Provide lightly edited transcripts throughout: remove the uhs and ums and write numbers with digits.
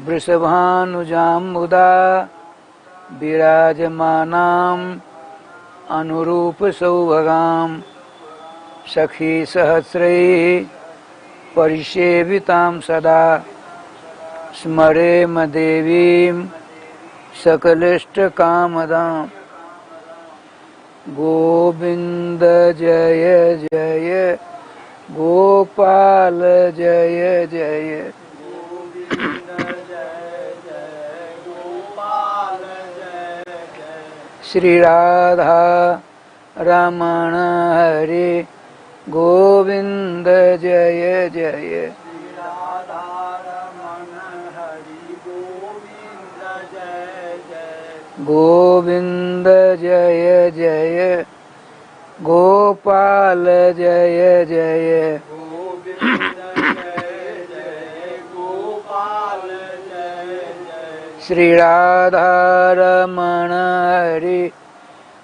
वृषभानुजाम्बुदा विराजमानाम् अनुरूप सौभगाम् सखी सहस्रैः परिसेवितां सदा स्मरेम देवीं सकलिष्टकामदाम्। गोविंद जय जय गोपाल जय जय श्री राधा रमण हरे गोविंद जय जय गोविंद जय जय गोपाल जय जय श्री राधा रमण हरि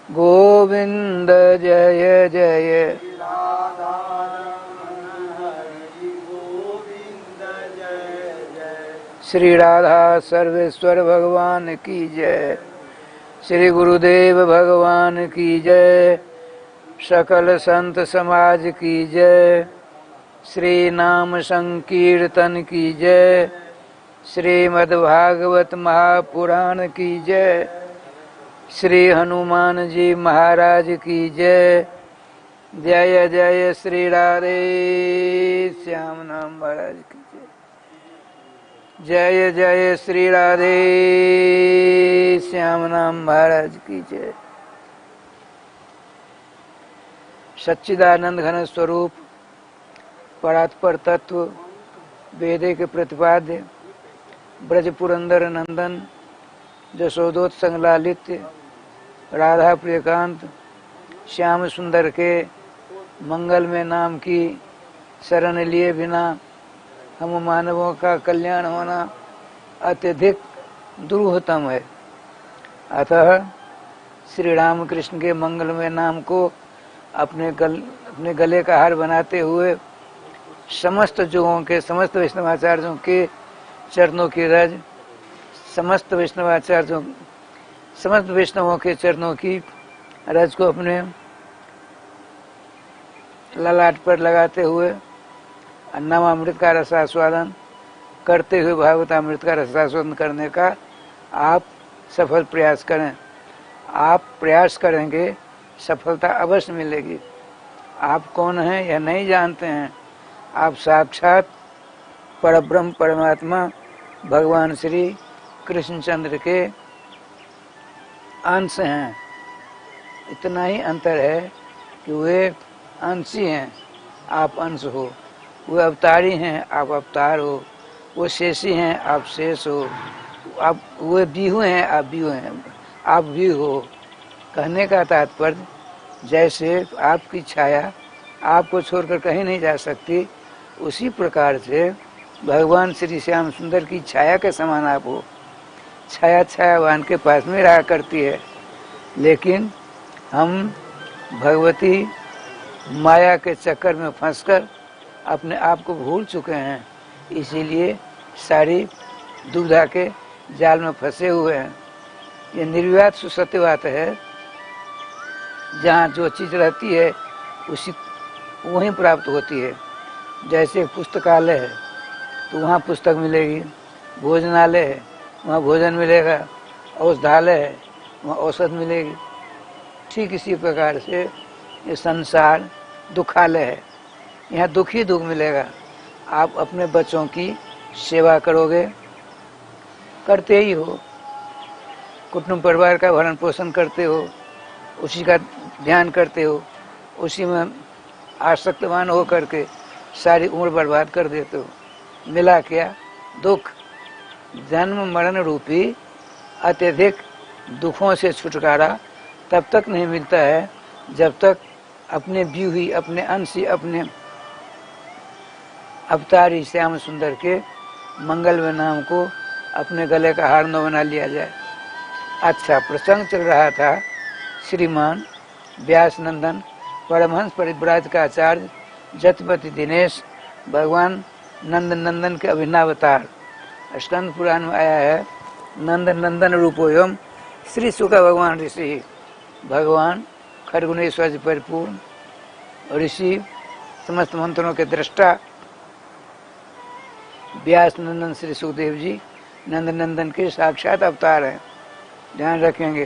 गोविंद जय जय श्री राधा सर्वेश्वर भगवान की जय। श्री गुरुदेव भगवान की जय। सकल संत समाज की जय। श्री नाम संकीर्तन की जय। श्रीमद्भागवत महापुराण की जय। श्री हनुमान जी महाराज की जय। जय जय श्री राधे श्याम नाम महाराज की जय। जय जय श्री राधे श्याम नाम महाराज की जय। सच्चिदानंद घन स्वरूप परात्पर तत्व वेदे के प्रतिपाद्य ब्रज पुरंदर नंदन जशोदोत्संग लालित्य राधा प्रियकांत श्याम सुंदर के मंगल में नाम की शरण लिए बिना हम मानवों का कल्याण होना अत्यधिक दुर्लभतम है। अतः श्री रामकृष्ण के मंगलमय नाम को अपने गले का हार बनाते हुए समस्त युगों के समस्त वैष्णवाचार्यों के चरणों की रज, समस्त वैष्णवों के चरणों की रज को अपने ललाट पर लगाते हुए अन्नामृत का रसास्वादन करते हुए भागवतामृत का रसास्वादन करने का आप सफल प्रयास करें। आप प्रयास करेंगे सफलता अवश्य मिलेगी। आप कौन हैं यह नहीं जानते हैं। आप साक्षात परब्रह्म परमात्मा भगवान श्री कृष्णचंद्र के अंश हैं। इतना ही अंतर है कि वे अंशी हैं, आप अंश हो। वे अवतारी हैं, आप अवतार हो। वो शेषी हैं, आप शेष हो। आप वे बिहू हैं, आप बिहू हैं, आप भी हो। कहने का तात्पर्य जैसे आपकी छाया आपको छोड़कर कहीं नहीं जा सकती, उसी प्रकार से भगवान श्री श्याम सुंदर की छाया के समान आप हो। छाया छायावान के पास में रहा करती है, लेकिन हम भगवती माया के चक्कर में फंसकर अपने आप को भूल चुके हैं। इसीलिए सारी दुविधा के जाल में फंसे हुए हैं। ये निर्विवाद सुसत्य बात है। जहाँ जो चीज़ रहती है उसी वहीं प्राप्त होती है। जैसे पुस्तकालय है तो वहाँ पुस्तक मिलेगी, भोजनालय है वहाँ भोजन मिलेगा, औषधालय है वहाँ औषध मिलेगी। ठीक इसी प्रकार से ये संसार दुखालय है, यहाँ दुख ही दुख मिलेगा। आप अपने बच्चों की सेवा करोगे, करते ही हो, कुटुंब परिवार का भरण पोषण करते हो, उसी का ध्यान करते हो, उसी में आसक्तवान हो करके सारी उम्र बर्बाद कर देते हो। मिला क्या? दुख। जन्म मरण रूपी अत्यधिक दुखों से छुटकारा तब तक नहीं मिलता है जब तक अपने व्यूही, अपने अंशी, अपने अवतारी श्याम सुंदर के मंगलमय नाम को अपने गले का हार न बना लिया जाए। अच्छा प्रसंग चल रहा था। श्रीमान व्यास नंदन परमहंस परिव्राज का आचार्य जतपति दिनेश भगवान नंद नंदन के अभिन्नावतार स्कंद पुराण में आया है, नंद नंदन रूपोयम श्री शुक भगवान ऋषि। भगवान खरगुणेश्वर से परिपूर्ण ऋषि, समस्त मंत्रों के दृष्टा व्यास नंदन श्री सुखदेव जी नंद नंदन के साक्षात अवतार हैं। ध्यान रखेंगे।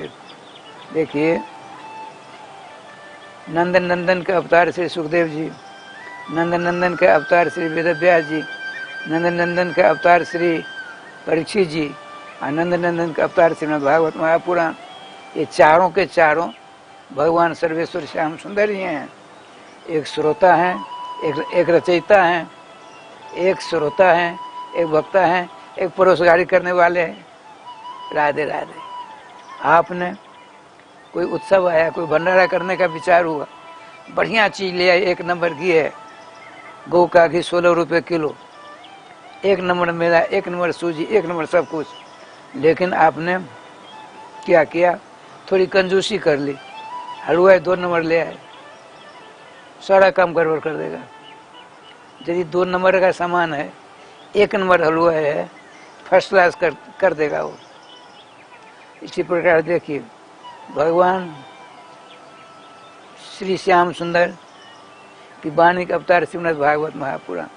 देखिए, नंद नंदन के अवतार श्री सुखदेव जी, नंद नंदन के अवतार श्री वेदव्यास जी, नंद नंदन के अवतार श्री परीक्षित जी, आनंद नंदन के अवतार श्रीमद् भागवत महापुराण। ये चारों के चारों भगवान सर्वेश्वर श्याम सुंदर ही हैं। एक श्रोता हैं, एक रचयिता हैं, एक श्रोता हैं, एक वक्ता हैं, एक परोसगारी करने वाले हैं। राधे राधे। आपने कोई उत्सव आया, कोई भंडारा करने का विचार हुआ, बढ़िया चीज ले आए, एक नंबर की है, गौ का घी 16 रुपये किलो, एक नंबर मेरा, एक नंबर सूजी, एक नंबर सब कुछ। लेकिन आपने क्या किया, थोड़ी कंजूसी कर ली, हलवाई 2 नंबर ले आए, सारा काम गड़बड़ कर देगा। यदि 2 नंबर का सामान है, 1 नंबर हलवा है, फर्स्ट क्लास कर देगा वो। इसी प्रकार देखिए, भगवान श्री श्याम सुंदर की वाणी का अवतार श्रीमद् भागवत महापुराण।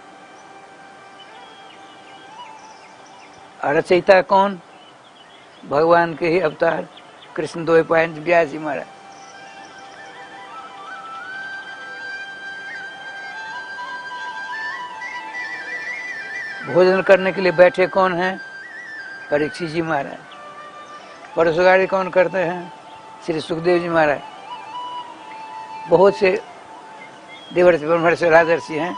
रचयिता कौन? भगवान के ही अवतार कृष्ण द्वैपायन व्यास जी महाराज। भोजन करने के लिए बैठे कौन हैं? परीक्षित जी महाराज। परोसगारी कौन करते हैं? श्री सुखदेव जी महाराज। बहुत से देवर्षि ब्रह्मर्षि राजर्षि हैं,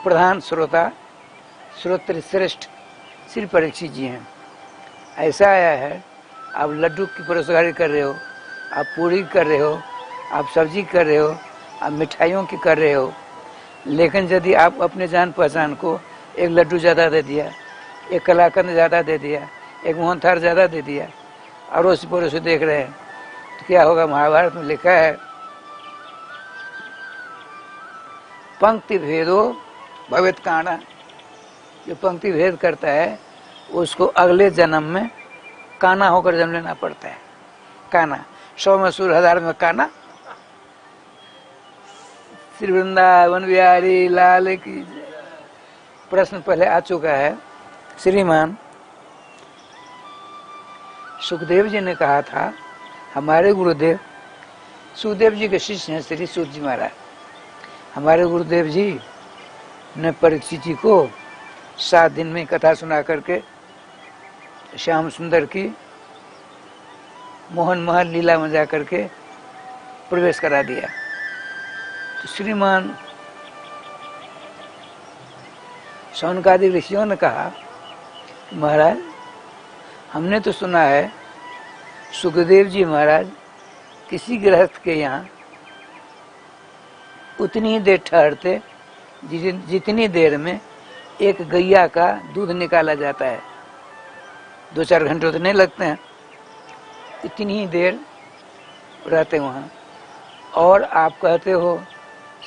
प्रधान श्रोता श्रोत्र श्रेष्ठ श्री परीक्षित जी हैं। ऐसा आया है, आप लड्डू की परोसगारी कर रहे हो, आप पूरी कर रहे हो, आप सब्जी कर रहे हो, आप मिठाइयों की कर रहे हो, लेकिन यदि आप अपने जान पहचान को एक लड्डू ज़्यादा दे दिया, एक कलाकंद ज़्यादा दे दिया, एक मोहनथाल ज़्यादा दे दिया, अड़ोसी पड़ोसी देख रहे हैं, तो क्या होगा? महाभारत में लिखा है, पंक्ति भेदो भवेत काना। जो पंक्ति भेद करता है उसको अगले जन्म में काना होकर जन्म लेना पड़ता है। काना 100 में सुर 1000 में काना। श्री वृंदावन बिहारी लाल की। प्रश्न पहले आ चुका है। श्रीमान सुखदेव जी ने कहा था, हमारे गुरुदेव सुखदेव जी के शिष्य हैं श्री सूत जी महाराज। हमारे गुरुदेव जी ने परीक्षित जी को 7 दिन में कथा सुना करके श्याम सुंदर की मोहन महल लीला में जा करके प्रवेश करा दिया। तो श्रीमान शौनकादि ऋषियों ने कहा, महाराज हमने तो सुना है सुखदेव जी महाराज किसी गृहस्थ के यहाँ उतनी ही देर ठहरते जितनी देर में एक गैया का दूध निकाला जाता है। 2-4 घंटे तो नहीं लगते हैं, इतनी ही देर रहते वहाँ। और आप कहते हो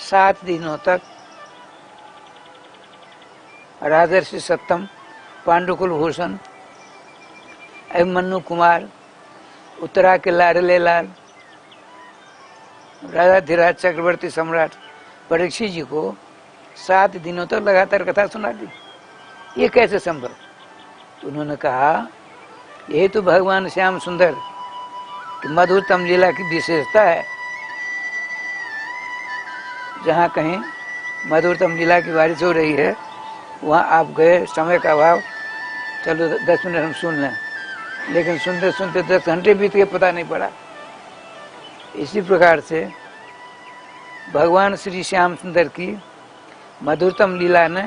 7 दिनों तक राजर्षि सत्तम, पांडुकुल भूषण, अभिमन्यु कुमार, उत्तरा के लाडले लाल, राजा धीराज चक्रवर्ती सम्राट परीक्षित जी को 7 दिनों तक लगातार कथा सुना दी। ये कैसे संभव? तो उन्होंने कहा, यही तो भगवान श्याम सुंदर की मधुरतम लीला की विशेषता है। जहाँ कहीं मधुरतम लीला की बारिश हो रही है, वहाँ आप गए, समय का अभाव, चलो 10 मिनट हम सुन लें, लेकिन सुनते सुनते 10 घंटे बीत गए, पता नहीं पड़ा। इसी प्रकार से भगवान श्री श्याम सुंदर की मधुरतम लीला ने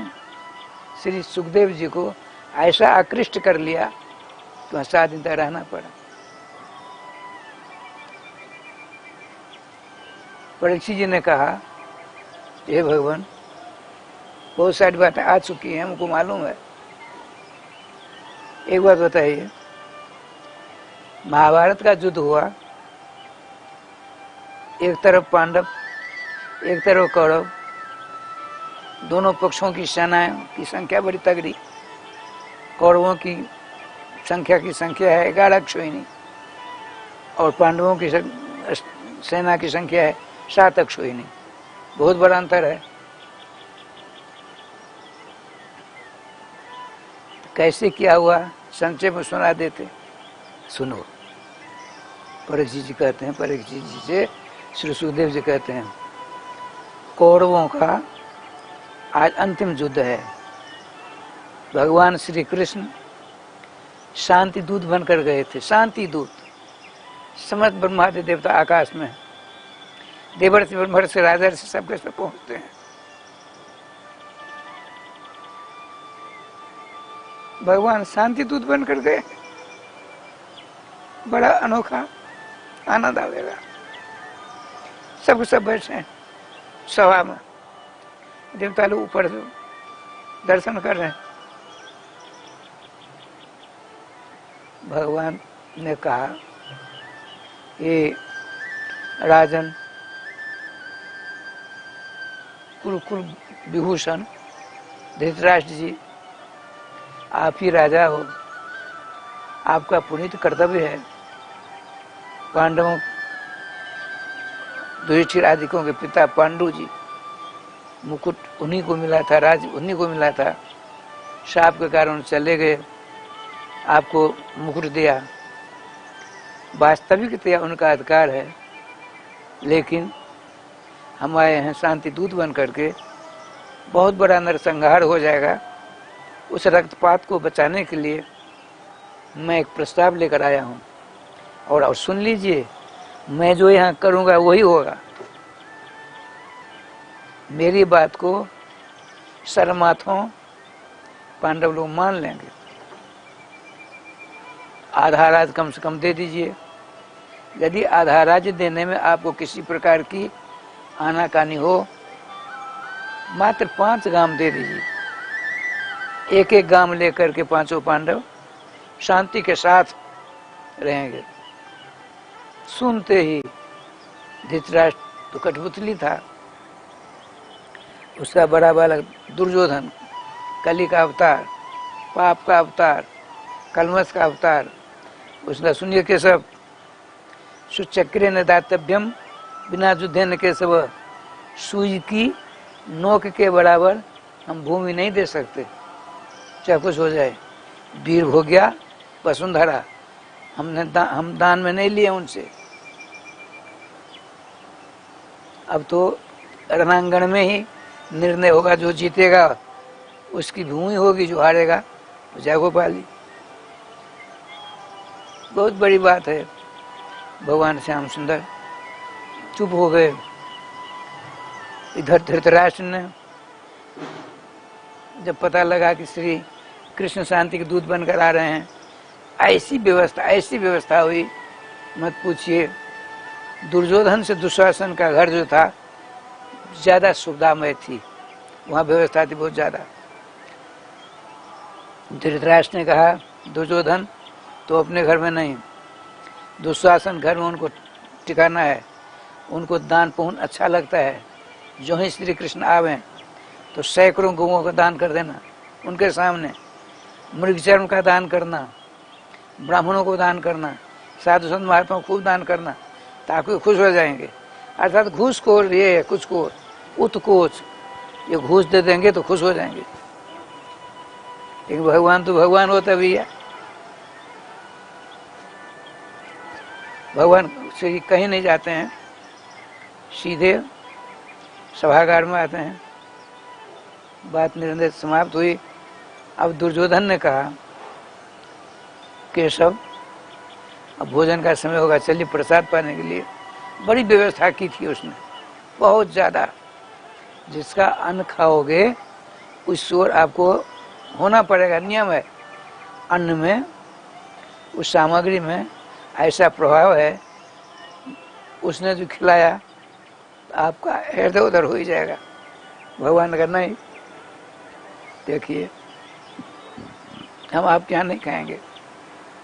श्री सुखदेव जी को ऐसा आकृष्ट कर लिया तो 7 दिन तक रहना पड़ा। परीक्षित जी ने कहा, हे भगवान, बहुत सारी बातें आ चुकी हैं, हमको मालूम है, एक बात बताइए, महाभारत का युद्ध हुआ, एक तरफ पांडव, एक तरफ कौरव, दोनों पक्षों की सेनाएं की संख्या बड़ी तगड़ी। कौरवों की संख्या है 11 अक्षोहिणी और पांडवों की सेना की संख्या है 7 अक्षोहिणी। बहुत बड़ा अंतर है। कैसे क्या हुआ संक्षेप में सुना देते, सुनो। परीक्षित जी कहते हैं, परीक्षित जी से श्री सुखदेव जी कहते हैं, कौरवों का आज अंतिम युद्ध है। भगवान श्री कृष्ण शांति दूत बनकर गए थे, शांति दूत। समस्त ब्रह्मादि देवता आकाश में, देवर से ब्रह्मर से राजा से सबके सब पहुंचते हैं। भगवान शांति दूत बनकर गए, बड़ा अनोखा आनंद आवेगा। सब बैठे हैं सभा में, देवता लोग ऊपर से दर्शन कर रहे हैं। भगवान ने कहा, ये राजन कुल विभूषण धृतराष्ट्र जी, आप ही राजा हो, आपका पुनीत कर्तव्य है। पांडवों युधिष्ठिर आदिकों के पिता पांडु जी, मुकुट उन्हीं को मिला था, राज उन्हीं को मिला था। शाप के कारण चले गए, आपको मुकुट दिया। वास्तविकतया उनका अधिकार है, लेकिन हम आए हैं शांति दूत बन करके। बहुत बड़ा नरसंहार हो जाएगा, उस रक्तपात को बचाने के लिए मैं एक प्रस्ताव लेकर आया हूँ। और सुन लीजिए, मैं जो यहाँ करूँगा वही होगा। मेरी बात को सरमाथों पांडव लोग मान लेंगे। आधा राज कम से कम दे दीजिए। यदि आधा राज्य देने में आपको किसी प्रकार की आनाकानी हो, मात्र 5 गांव दे दीजिए। एक एक गांव लेकर के पांचों पांडव शांति के साथ रहेंगे। सुनते ही धृतराष्ट्र तो कठपुतली था, उसका बड़ा बालक दुर्योधन, कली का अवतार, पाप का अवतार, कलमस का अवतार, उसने सुनिए केशव, सुचक्रे न दातव्यम बिना युद्धे न केशव, सुई की नोक के बराबर हम भूमि नहीं दे सकते, चाहे कुछ हो जाए। वीर हो गया वसुंधरा, हम दान में नहीं लिए उनसे। अब तो रणांगण में ही निर्णय होगा, जो जीतेगा उसकी भूमि होगी, जो हारेगा वो जयगोपाली। बहुत बड़ी बात है। भगवान श्याम सुंदर चुप हो गए। इधर धृतराष्ट्र ने जब पता लगा कि श्री कृष्ण शांति के दूत बनकर आ रहे हैं, ऐसी व्यवस्था हुई, मत पूछिए। दुर्योधन से दुशासन का घर जो था ज्यादा सुविधामय थी, वहां व्यवस्था थी बहुत ज्यादा। धृतराष्ट्र ने कहा, दुर्योधन तो अपने घर में नहीं, दुशासन घर में उनको ठिकाना है, उनको दान पुण्य अच्छा लगता है। जो ही श्री कृष्ण आवे तो सैकड़ों गौओं का दान कर देना उनके सामने, मृगचर्म का दान करना, ब्राह्मणों को दान करना, साधु संत महात्माओं को खूब दान करना, ताकि खुश हो जाएंगे। अर्थात घूसखोर ये है, कुछखोर उत्कोच, ये घूस दे देंगे तो खुश हो जाएंगे। लेकिन भगवान तो भगवान होता भैया, भगवान से कहीं नहीं जाते हैं, सीधे सभागार में आते हैं। बात निर्णय समाप्त हुई। अब दुर्योधन ने कहा, केशव अब भोजन का समय होगा, चलिए प्रसाद पाने के लिए। बड़ी व्यवस्था की थी उसने, बहुत ज्यादा। जिसका अन्न खाओगे उस ओर आपको होना पड़ेगा, नियम है। अन्न में, उस सामग्री में ऐसा प्रभाव है, उसने जो खिलाया आपका हृदय उधर हो ही जाएगा। भगवान ने कहा नहीं, देखिए हम आपके यहाँ नहीं खाएंगे।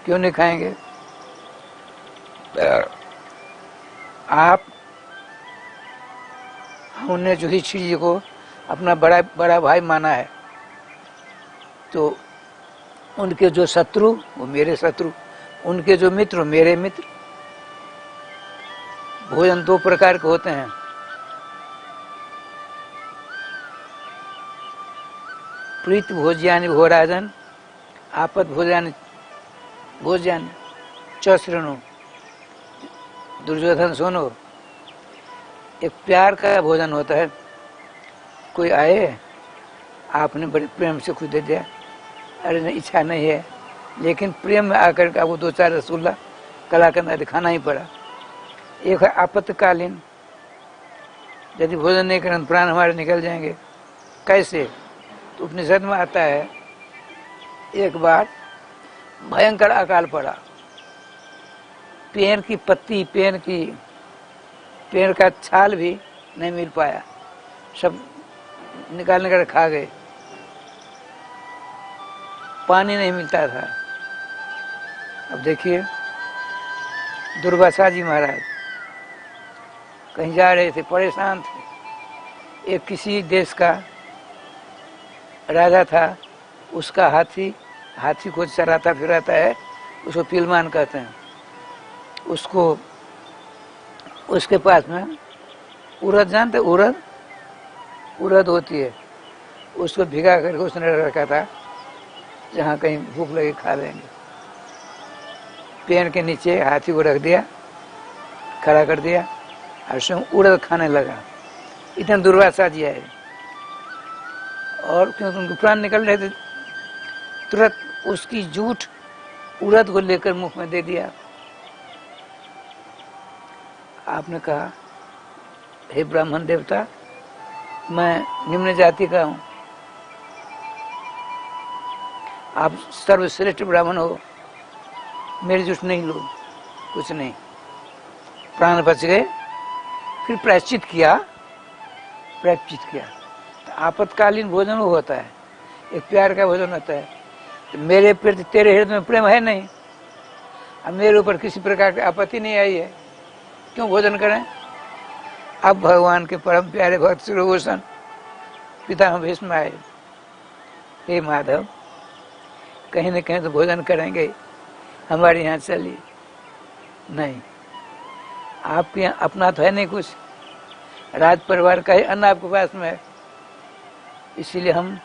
क्यों नहीं खाएंगे? आप हमने युधिष्ठिर जी को अपना बड़ा भाई माना है, तो उनके जो शत्रु वो मेरे शत्रु, उनके जो मित्र वो मेरे मित्र। भोजन दो प्रकार के होते हैं, प्रीत भोज्यानि भोराजन, आपद भोज्यानि भोज्यानि च शृणु। दुर्योधन सुनो, एक प्यार का भोजन होता है, कोई आए आपने बड़े प्रेम से खुद दे दिया, अरे नहीं इच्छा नहीं है, लेकिन प्रेम में आकर के आपको 2-4 रसगुल्ला कलाकंद दिखाना ही पड़ा। एक है आपातकालीन, यदि भोजन नहीं करें प्राण हमारे निकल जाएंगे। कैसे? तो उपनिषद में आता है, एक बार भयंकर अकाल पड़ा, पेड़ की पत्ती, पेड़ का छाल भी नहीं मिल पाया, सब निकाल कर खा गए, पानी नहीं मिलता था। अब देखिए दुर्वासा जी महाराज कहीं जा रहे थे, परेशान थे। एक किसी देश का राजा था, उसका हाथी को चराता फिराता है, उसको पिलमान कहते हैं। उसके पास में उड़द, जानते उड़द होती है, उसको भिगा करके उसने रखा था, जहाँ कहीं भूख लगे खा लेंगे। पेड़ के नीचे हाथी को रख दिया, खड़ा कर दिया और स्वयं उड़द खाने लगा। इतने दुर्वासा जी आए, और क्योंकि उनको प्राण निकल रहे थे, तुरंत उसकी जूठ उड़द को लेकर मुख में दे दिया। आपने कहा, हे ब्राह्मण देवता, मैं निम्न जाति का हूं, आप सर्वश्रेष्ठ ब्राह्मण हो, मेरी जूठ नहीं लो। कुछ नहीं, प्राण बच गए। फिर प्रायश्चित किया। तो आपातकालीन भोजन वो होता है, एक प्यार का भोजन होता है। तो मेरे प्रति तेरे हृदय में प्रेम है नहीं, अब मेरे ऊपर किसी प्रकार की आपत्ति नहीं आई है, क्यों भोजन करें? अब भगवान के परम प्यारे भक्त शिरोभूषण पितामह भीष्म आए, हे माधव, कहीं न कहीं तो भोजन करेंगे, हमारे यहाँ चलिए। नहीं, आपके यहाँ अपना तो है नहीं कुछ, राज परिवार का ही अन्न आपके पास में है, इसीलिए हम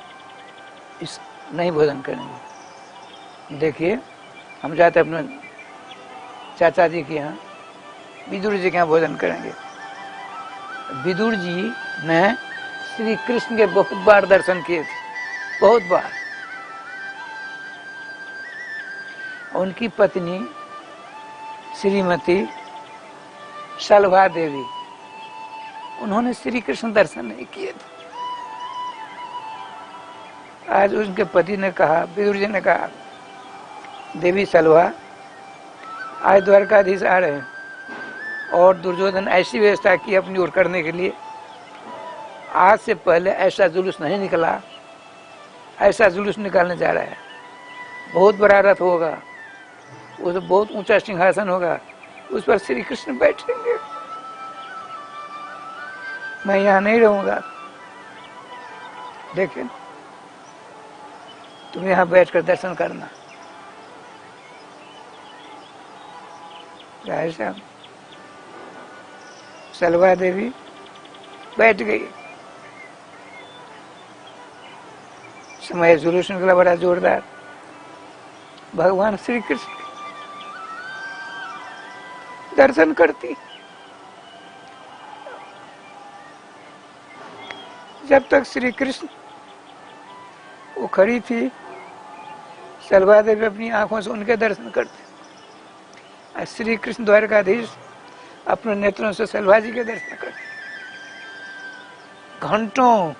इस नहीं भोजन करेंगे। देखिए, हम जाते अपने चाचा जी के यहाँ, विदुर जी के यहाँ भोजन करेंगे। विदुर जी ने श्री कृष्ण के बहुत बार दर्शन किए थे, बहुत बार। उनकी पत्नी श्रीमती सलभा देवी, उन्होंने श्री कृष्ण दर्शन नहीं किए थे। आज उनके पति ने कहा, विदुर जी ने कहा, देवी सलभा, आज द्वारकाधीश आ रहे हैं, और दुर्योधन ऐसी व्यवस्था की अपनी ओर करने के लिए, आज से पहले ऐसा जुलूस नहीं निकला, ऐसा जुलूस निकालने जा रहा है। बहुत बड़ा रथ होगा, उस बहुत ऊंचा सिंहासन होगा, उस पर श्री कृष्ण बैठेंगे, मैं यहाँ नहीं रहूंगा। देखिए, तुम यहाँ बैठकर दर्शन करना। ऐसा सलभा देवी बैठ गई। समय जुलूस निकला बड़ा जोरदार, भगवान श्री कृष्ण दर्शन करती। जब तक श्री कृष्ण वो खड़ी थी, सलभा देवी अपनी आंखों से उनके दर्शन करते, और श्री कृष्ण द्वारकाधीश अपने नेत्रों से सलभा जी के दर्शन करते। घंटों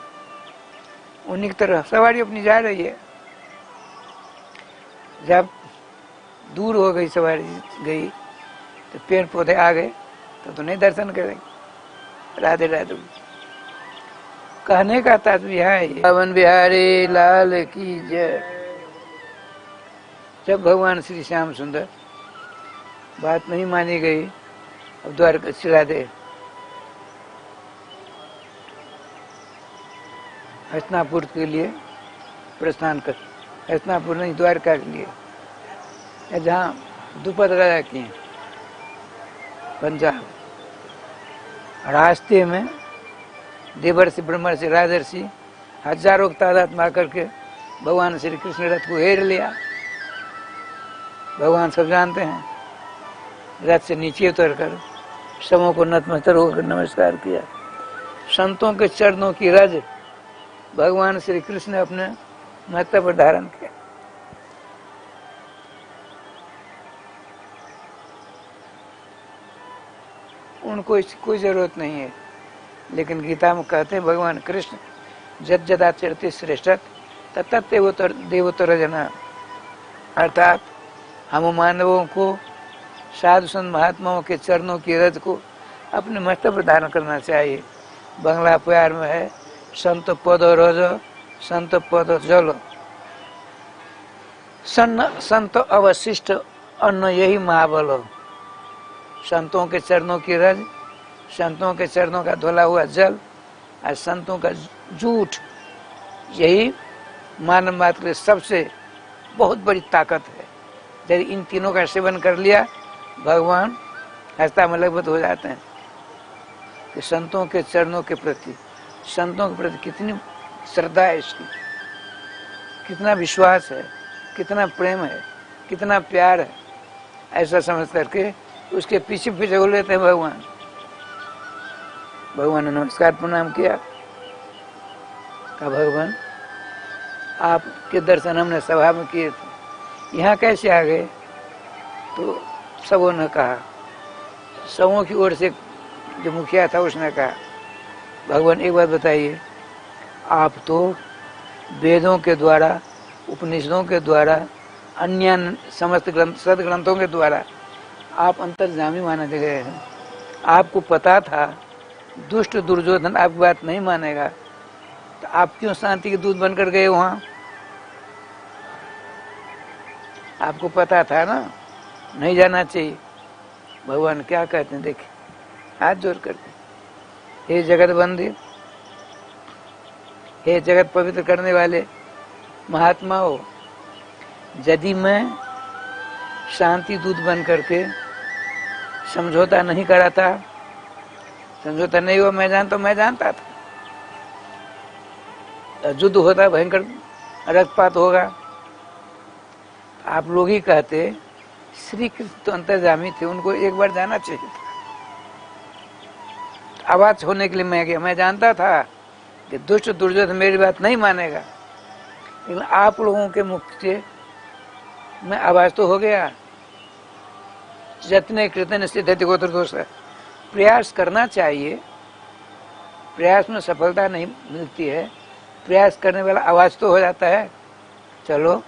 उन्हीं की तरफ सवारी अपनी जा रही है। जब दूर हो गई सवारी गई, तो पेड़ पौधे आ गए, तो नहीं दर्शन करेंगे। राधे राधे। कहने का तात्पर्य है, पवन बिहारी लाल की जय। जब भगवान श्री श्याम सुंदर बात नहीं मानी गई, अब द्वारका चिरा दे, हस्तिनापुर के लिए प्रस्थान कर हस्तिनापुर नहीं, द्वारका के लिए, जहाँ द्रुपद राजा की हैं, पंजाब। रास्ते में देवर्षि, ब्रह्मर्षि, राजर्षि हजारों की तादाद में आकर के भगवान श्री कृष्ण रथ को घेर लिया। भगवान सब जानते हैं, रथ से नीचे उतरकर सबों को नतमस्तक होकर नमस्कार किया। संतों के चरणों की रज भगवान श्री कृष्ण ने अपने महत्व पर धारण किया। उनको इसकी कोई जरूरत नहीं है, लेकिन गीता में कहते हैं भगवान कृष्ण जद जदा चरते श्रेष्ठ तत्त देवोत्तर जना, अर्थात हम मानवों को साधु संत महात्माओं के चरणों की रज को अपने मस्तक पर धारण करना चाहिए। बंगला प्यार में है संत पद रज संत पद जल, संत अवशिष्ट अन्न यही महाबल। संतों के चरणों की रज, संतों के चरणों का धुला हुआ जल और संतों का झूठ, यही मानव मात्र की सबसे बहुत बड़ी ताकत है। यदि इन तीनों का सेवन कर लिया, भगवान हस्ता में लगभग हो जाते हैं। कि संतों के चरणों के प्रति, संतों के प्रति कितनी श्रद्धा है इसकी, कितना विश्वास है, कितना प्रेम है, कितना प्यार है, ऐसा समझ करके उसके पीछे पीछे हो लेते हैं भगवान। भगवान ने नमस्कार प्रणाम किया, कहा भगवान आपके दर्शन हमने सभा में किए थे, यहाँ कैसे आ गए? तो सबों ने कहा, सबों की ओर से जो मुखिया था उसने कहा, भगवान एक बात बताइए, आप तो वेदों के द्वारा, उपनिषदों के द्वारा, अन्य समस्त ग्रंथ, सदग्रंथों के द्वारा आप अंतर्जामी माने गए हैं। आपको पता था दुष्ट दुर्योधन आपकी बात नहीं मानेगा, तो आप क्यों शांति के दूत बनकर गए वहां? आपको पता था ना नहीं जाना चाहिए। भगवान क्या कहते हैं, देखिए हाथ जोड़ करके, हे जगत बंदी, हे जगत पवित्र करने वाले महात्माओं, यदि मैं शांति दूत बन करके समझौता नहीं कराता, समझौता नहीं हुआ, मैं जानता था युद्ध होता, भयंकर रक्तपात होगा। आप लोग ही कहते श्री कृष्ण तो अंतर्जामी थे, उनको एक बार जाना चाहिए था। आवाज होने के लिए मैं गया, मैं जानता था कि दुष्ट दुर्योधन मेरी बात नहीं मानेगा, लेकिन आप लोगों के मुख से मैं आवाज तो हो गया। जतने कृतन सिद्धति गोत्र दोष है, प्रयास करना चाहिए, प्रयास में सफलता नहीं मिलती है, प्रयास करने वाला आवाज तो हो जाता है। चलो,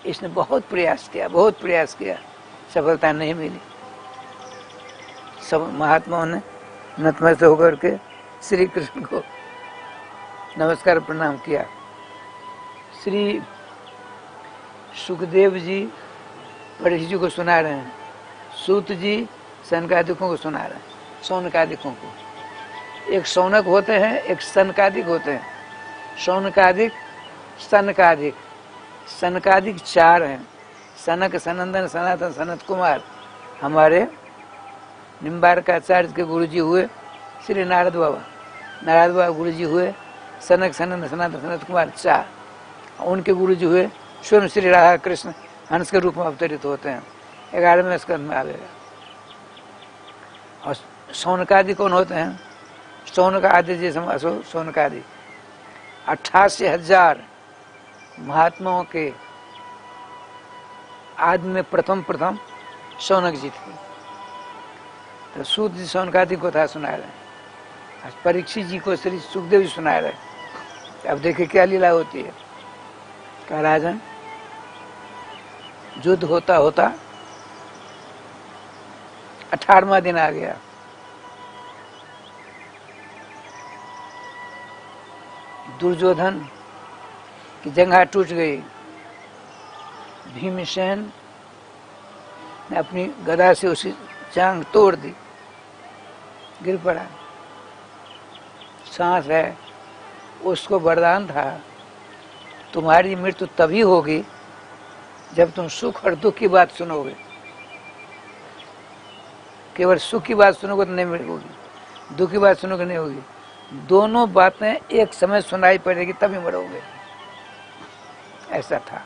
इसने बहुत प्रयास किया, सफलता नहीं मिली। सब महात्माओं ने नतमस्तक होकर के श्री कृष्ण को नमस्कार प्रणाम किया। श्री सुखदेव जी परीक्षित जी को सुना रहे हैं, सूत जी सनकादिकों को सुना रहे हैं, सौनकादिकों को। एक सौनक होते हैं, एक सनकादिक होते हैं। सौनकादिक, सनकादिक, सनकादिक चार हैं, सनक, सनंदन, सनातन, सनत कुमार। हमारे निम्बारकाचार्य के गुरुजी हुए श्री नारद बाबा गुरुजी हुए सनक, सनंद, सनातन, सनत कुमार चार। उनके गुरुजी हुए स्वयं श्री राधा कृष्ण हंस के रूप में अवतरित होते हैं, 11वें स्कंद में आवेगा। और सौनकादि कौन होते हैं? सौनकादि जैसे सौनकादि 88,000 महात्माओं के आदि में प्रथम सौनक जी थे। तो सूत जी सौनकादि को था सुना रहे, परीक्षित जी को श्री सुखदेव जी सुना रहे। अब देखिए क्या लीला होती है। क्या राजन, युद्ध होता होता 18वां दिन आ गया। दुर्योधन की जंघा टूट गई। भीमसेन ने अपनी गदा से उसी जांग तोड़ दी, गिर पड़ा। सांस है, उसको वरदान था तुम्हारी मृत्यु तभी होगी जब तुम सुख और दुख की बात सुनोगे। केवल सुख की बात सुनोगे तो नहीं होगी, दुख की बात सुनोगे नहीं होगी। दोनों बातें एक समय सुनाई पड़ेगी तभी मरोगे। ऐसा था।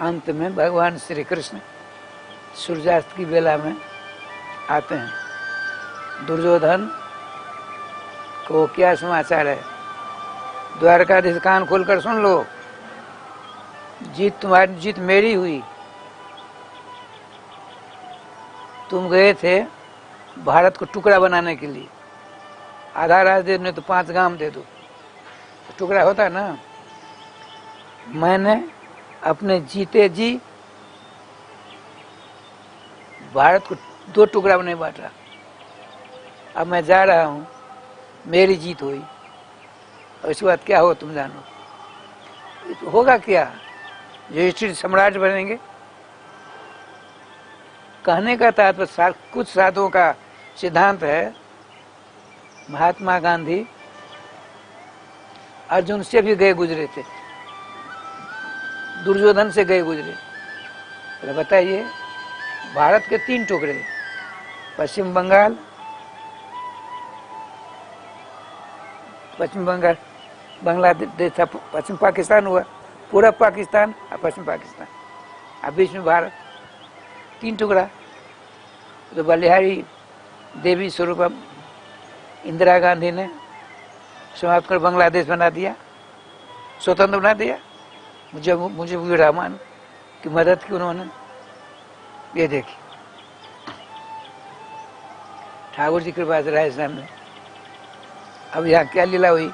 अंत में भगवान श्री कृष्ण सूर्यास्त की बेला में आते हैं। दुर्योधन को क्या समाचार है? द्वारकाधीश कान खोलकर सुन लो, जीत तुम्हारी, जीत मेरी हुई। तुम गए थे भारत को टुकड़ा बनाने के लिए, आधा राज दे दो तो 5 गांव दे दो, तो टुकड़ा होता ना। मैंने अपने जीते जी भारत को 2 टुकड़ा नहीं बांटा। अब मैं जा रहा हूं, मेरी जीत हुई, और इसके बाद क्या हो तुम जानो। तो होगा क्या? युधिष्ठिर सम्राट बनेंगे। कहने का तात्पर्य कुछ साधुओं का सिद्धांत है, महात्मा गांधी अर्जुन से भी गए गुजरे थे, दुर्योधन से गए गुजरे। तो बताइए, भारत के 3 टुकड़े, पश्चिम बंगाल, बांग्लादेश था, पश्चिम पाकिस्तान हुआ, पूरा पाकिस्तान और पश्चिम पाकिस्तान, और बीच में भारत, 3 टुकड़ा। तो बलिहारी देवी स्वरूप इंदिरा गांधी ने समाप्त कर बांग्लादेश बना दिया, स्वतंत्र बना दिया। मुझे बुरा मान की मदद की उन्होंने। ये देखिए ठाकुर जी कृपा से राजस्थान में। अब यहाँ क्या लीला हुई?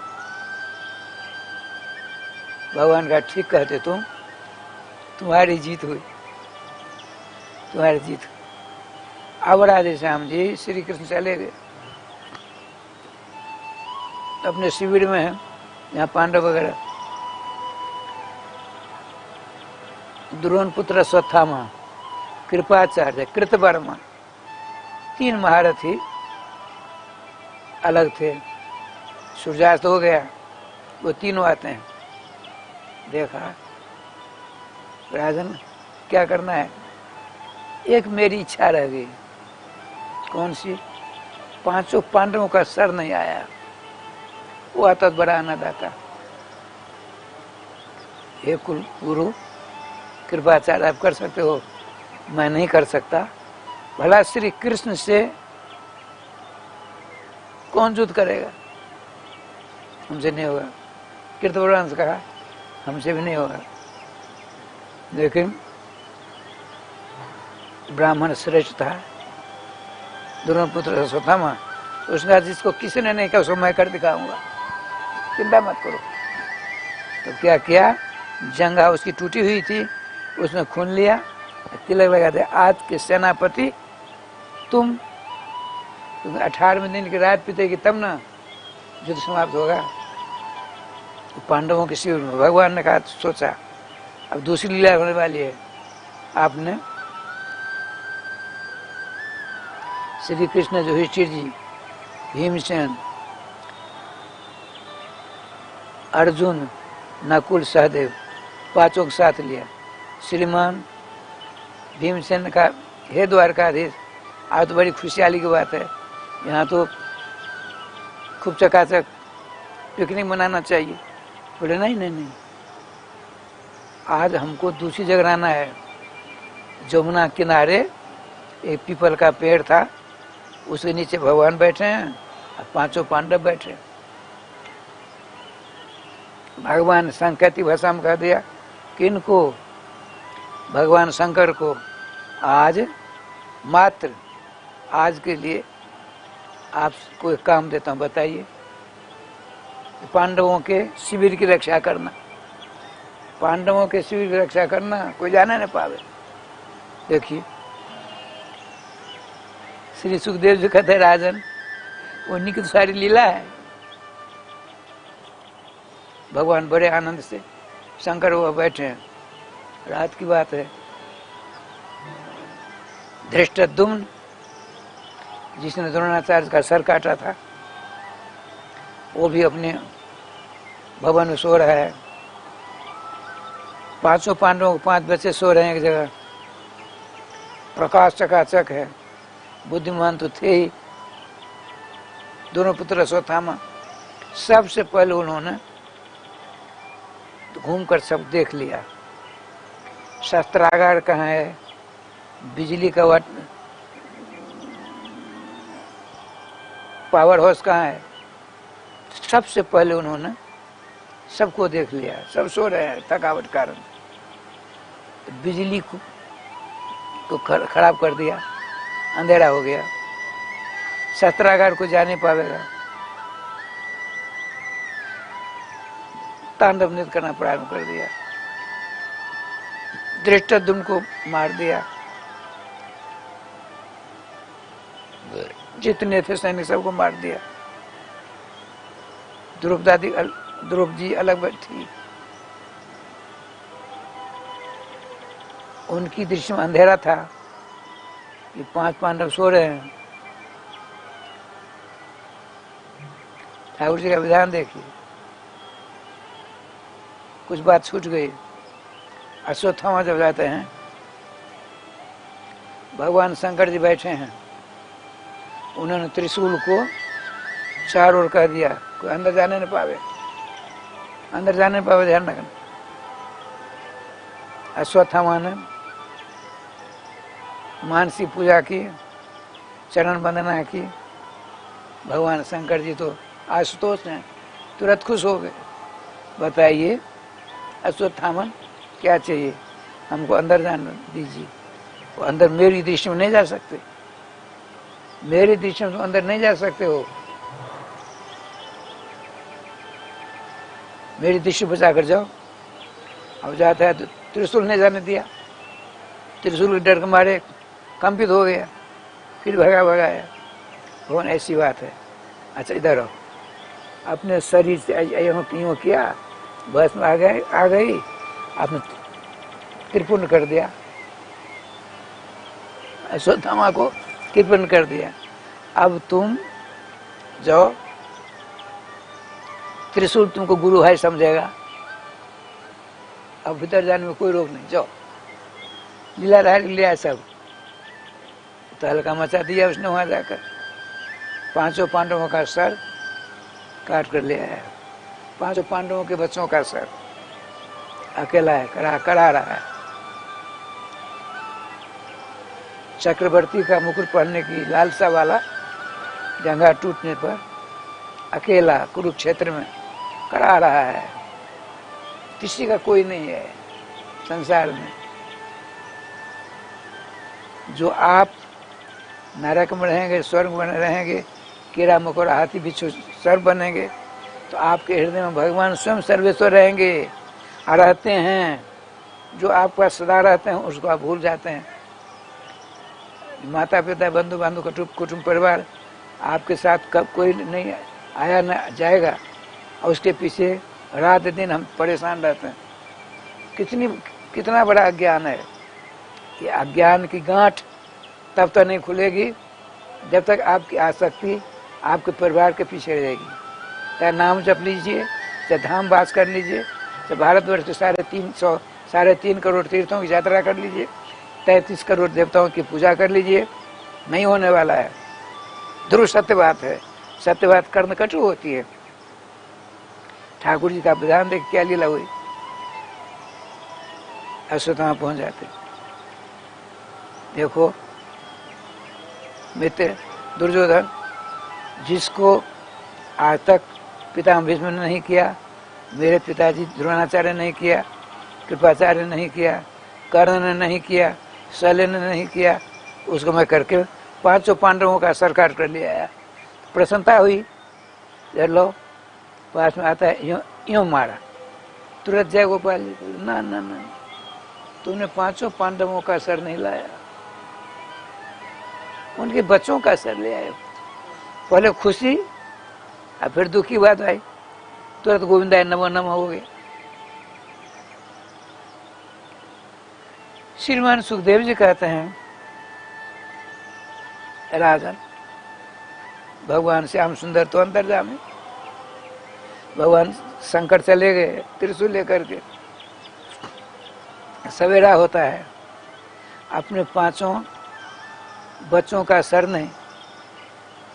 भगवान का ठीक कहते तुम, तुम्हारी जीत हुई, तुम्हारी जीत हुई। अब राधे श्याम जी श्री कृष्ण चले गए अपने शिविर में है, यहाँ पांडव वगैरह। द्रोण पुत्र स्वत्थामा, कृपाचार्य, कृतवर्मा, 3 महारथी अलग थे। सूर्यास्त हो गया, वो तीनों आते हैं। देखा राजन क्या करना है? एक मेरी इच्छा रह गई। कौन सी? 5 पांडवों का सर नहीं आया, वो आता बड़ा आनंद आता। हे कुल गुरु कृपाचार्य, आप कर सकते हो, मैं नहीं कर सकता। भला श्री कृष्ण से कौन युद्ध करेगा? हमसे नहीं होगा। कृतवर्मा से कहा हमसे भी नहीं होगा। लेकिन ब्राह्मण श्रेष्ठ था, द्रोणपुत्र स्वत्थामा, उसने जिसको किसी ने नहीं कहा उसको मैं कर दिखाऊंगा, चिंता मत करो। तो क्या किया? जंगा उसकी टूटी हुई थी, उसमें खून लिया, तिलक लगा दिया। आज के सेनापति तुम 18वें दिन की रात पीतेगी तब ना युद्ध समाप्त होगा। तो पांडवों के शिविर में भगवान ने कहा, सोचा अब दूसरी लीला होने वाली है। आपने श्री कृष्ण, युधिष्ठिर जी, भीमसेन, अर्जुन, नकुल, सहदेव, 5 को साथ लिया। श्रीमान भीमसेन का, हे द्वारकाधीश, आज तो बड़ी खुशहाली की बात है, यहाँ तो खूब चकाचक पिकनिक मनाना चाहिए। बोले नहीं नहीं नहीं, आज हमको दूसरी जगह रहना है। जमुना किनारे एक पीपल का पेड़ था, उसके नीचे भगवान बैठे हैं और 5 पांडव बैठे। भगवान संकेती भाषा में कह दिया कि इनको, भगवान शंकर को, आज मात्र आज के लिए आपको एक काम देता हूँ, बताइए। पांडवों के शिविर की रक्षा करना, पांडवों के शिविर की रक्षा करना, कोई जाने न पावे। देखिए श्री सुखदेव जी कहते राजन, उन्हीं की तो सारी लीला है। भगवान बड़े आनंद से, शंकर वो बैठे हैं, रात की बात है। धृष्टद्युम्न जिसने द्रोणाचार्य का सर काटा था, वो भी अपने भवन में सो रहा है। पांचों पांडवों के 5 बच्चे सो रहे हैं एक जगह। प्रकाश चकाचक है, बुद्धिमान तो थे ही दोनों पुत्र अश्वत्थामा। सबसे पहले उन्होंने घूमकर सब देख लिया। शस्त्रागार कहाँ है, बिजली का पावर हाउस कहाँ है, सबसे पहले उन्होंने सबको देख लिया। सब सो रहे हैं थकावट कारण। तो बिजली को खराब कर दिया, अंधेरा हो गया, शस्त्रागार को जा नहीं पाएगा। तांडव नृत्य करना प्रारंभ कर दिया। धृष्टद्युम्न को मार दिया, जितने थे सैनिक सबको मार दिया। द्रौपदी अलग थी, उनकी दृष्टि में अंधेरा था। ये 5 पांडव सो रहे हैं। ठाकुर जी का विधान देखिए, कुछ बात छूट गई। अश्वत्थामा जब जाते हैं, भगवान शंकर जी बैठे हैं, उन्होंने त्रिशूल को चारों ओर कर दिया, कोई अंदर जाने न पावे, अंदर जाने न पावे, ध्यान रखना। अश्वत्थामा ने मानसी पूजा की, चरण वंदना की। भगवान शंकर जी तो आशुतोष हैं, तुरंत खुश हो गए। बताइए अश्वत्थामा क्या चाहिए, हमको अंदर जाने दीजिए। वो अंदर मेरी दृष्टि में नहीं जा सकते, मेरी दृष्टि में तो अंदर नहीं जा सकते हो, मेरी दृष्टि बचा कर जाओ। अब जाता है तो त्रिशूल नहीं जाने दिया, त्रिशूल के डर के मारे कंपित हो गया, फिर भगाया। भगवान ऐसी बात है, अच्छा इधर आओ। अपने शरीर से यूं किया, बस में आ गई, आपने कृपण कर दिया, अश्वत्थामा को कृपण कर दिया। अब तुम जाओ, त्रिशूल तुमको गुरु भाई समझेगा, अब भीतर जाने में कोई रोक नहीं, जाओ। लीला रहा लिया सब, तो हल्का मचा दिया उसने। वहां जाकर 5 पांडवों का सर काट कर ले आया। 5 पांडवों के बच्चों का सर अकेला है, करा रहा है। चक्रवर्ती का मुकुट पहनने की लालसा वाला जंगा टूटने पर अकेला कुरुक्षेत्र में करा रहा है। किसी का कोई नहीं है संसार में। जो आप नरक में रहेंगे, स्वर्ग में रहेंगे, कीड़ा मकोड़ा हाथी बिच्छू सर बनेंगे, तो आपके हृदय में भगवान स्वयं सर्वेश्वर रहेंगे और रहते हैं। जो आपका सदा रहते हैं उसको आप भूल जाते हैं। माता पिता, बंधु बांधव, कुटुंब परिवार आपके साथ कब कोई नहीं आया न जाएगा, और उसके पीछे रात दिन हम परेशान रहते हैं। कितना बड़ा अज्ञान है। कि अज्ञान की गांठ तब तक नहीं खुलेगी जब तक आपकी आसक्ति आपके परिवार के पीछे रहेगी। चाहे नाम जप लीजिए, चाहे धाम वास कर लीजिए, चाहे भारतवर्ष के 3.5 करोड़ तीर्थों की यात्रा कर लीजिए, 33 करोड़ देवताओं की पूजा कर लीजिए, नहीं होने वाला है। ध्रुव सत्य बात है। सत्य बात कर्म कटु होती है। ठाकुर जी का विधान देख क्या लीला हुई। अश्वत्थामा पहुंच जाते। देखो मित्र दुर्योधन, जिसको आज तक पितामह भीष्म ने नहीं किया, मेरे पिताजी द्रोणाचार्य ने नहीं किया, कृपाचार्य ने नहीं किया, कर्ण ने नहीं किया, शल्य ने नहीं किया, उसको मैं करके 5 पांडवों का सर काट कर ले आया। प्रसन्नता हुई। लो पास में आता है, यूं मारा, तुरंत जय गोपाल जी, ना ना ना, तूने 5 पांडवों का सर नहीं लाया, उनके बच्चों का सर ले आए। पहले खुशी और फिर दुखी बात आई, तुरंत गोविंदाय नमो नमः हो गए। श्रीमान सुखदेव जी कहते हैं, राजन भगवान श्याम सुंदर तो अंतर्यामी, भगवान शंकर चले गए त्रिशूल लेकर के। सवेरा होता है, अपने 5 बच्चों का सर नहीं,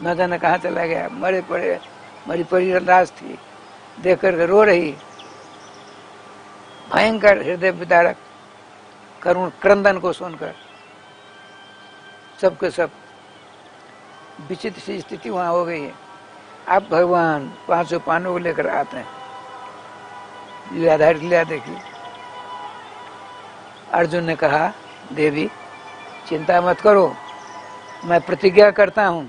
न जाने कहाँ चला गया, मरी पड़ी लाश थी, देख करके रो रही। भयंकर हृदय विदारक करुण क्रंदन को सुनकर सबके सब विचित्र सी स्थिति वहां हो गई है। अब भगवान 5 पांडवों को लेकर आते हैं, लीलाधारी लीला देखिए। अर्जुन ने कहा, देवी चिंता मत करो, मैं प्रतिज्ञा करता हूं,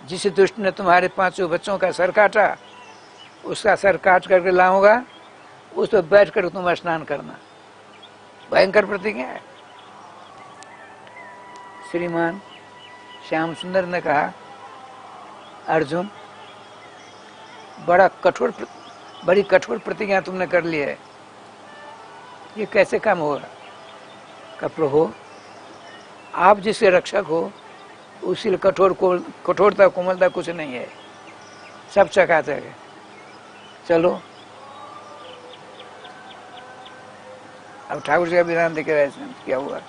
जिस दुष्ट ने तुम्हारे 5 बच्चों का सर काटा, उसका सर काट करके लाऊंगा, उस पर बैठ कर तुम स्नान करना। भयंकर प्रतिज्ञा है। श्रीमान श्याम सुंदर ने कहा, अर्जुन बड़ी कठोर प्रतिज्ञा तुमने कर ली है, ये कैसे काम होगा? का प्रभु आप जिसके रक्षक हो, उसी कठोरता कोमलता कुछ नहीं है, सब चकाचक है। चलो अब ठाकुर जी का विधान देखे रहे क्या हुआ।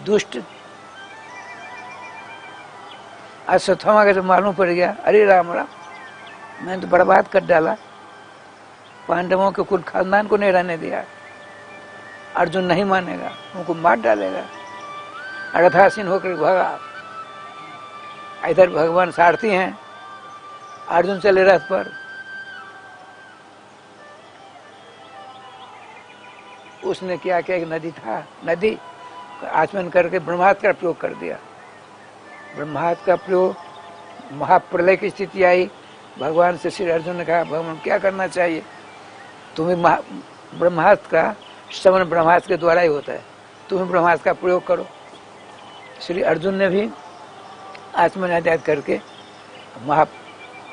दुष्ट अश्वत्थामा का जब मालूम पड़ गया, अरे राम राम, मैंने तो बर्बाद कर डाला, पांडवों के कुल खानदान को नहीं रहने दिया। अर्जुन नहीं मानेगा, उनको मार डालेगा। रथासीन होकर भगा। इधर भगवान सारथी हैं, अर्जुन चले रथ पर। उसने क्या किया, एक नदी था, नदी आचमन करके ब्रह्मास्त्र का प्रयोग कर दिया। ब्रह्मास्त्र का प्रयोग, महाप्रलय की स्थिति आई। भगवान से श्री अर्जुन ने कहा, भगवान क्या करना चाहिए? तुम्हें ब्रह्मास्त्र का श्रवण ब्रह्मास्त्र के द्वारा ही होता है, तुम्हें ब्रह्मास्त्र का प्रयोग करो। श्री अर्जुन ने भी आचमन आध्यात्म करके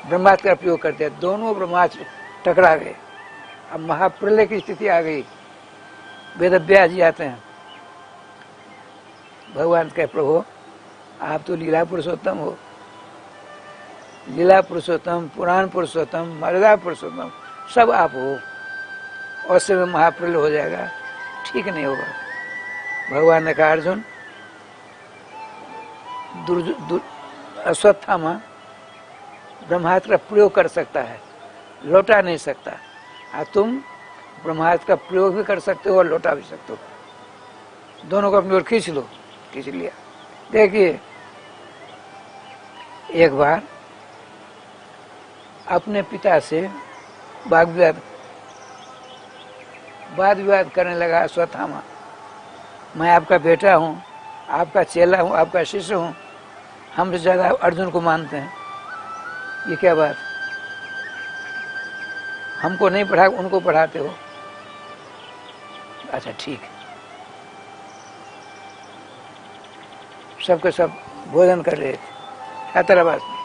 ब्रह्मास्त्र का प्रयोग कर दिया। दोनों ब्रह्मास्त्र टकरा गए। अब महाप्रलय की स्थिति आ गई। वेदव्यास जी आते हैं, भगवान कहे, प्रभु आप तो लीला पुरुषोत्तम हो, लीला पुरुषोत्तम, पुराण पुरुषोत्तम, मर्यादा पुरुषोत्तम, सब आप हो, और से महाप्रलय हो जाएगा, ठीक नहीं होगा। भगवान ने कहा, अर्जुन अश्वत्थामा ब्रह्मास्त्र का प्रयोग कर सकता है, लौटा नहीं सकता। तुम ब्रह्मास्त्र का प्रयोग भी कर सकते हो और लौटा भी सकते हो। दोनों को अपनी ओर खींच लो। खींच लिया। देखिए, एक बार अपने पिता से वाद विवाद करने लगा अश्वत्थामा। मैं आपका बेटा हूँ, आपका चेला हूँ, आपका शिष्य हूँ, हमसे ज्यादा अर्जुन को मानते हैं, ये क्या बात? हमको नहीं पढ़ा, उनको पढ़ाते हो। अच्छा ठीक है। सबके सब भोजन कर रहे थे छात्रावास में।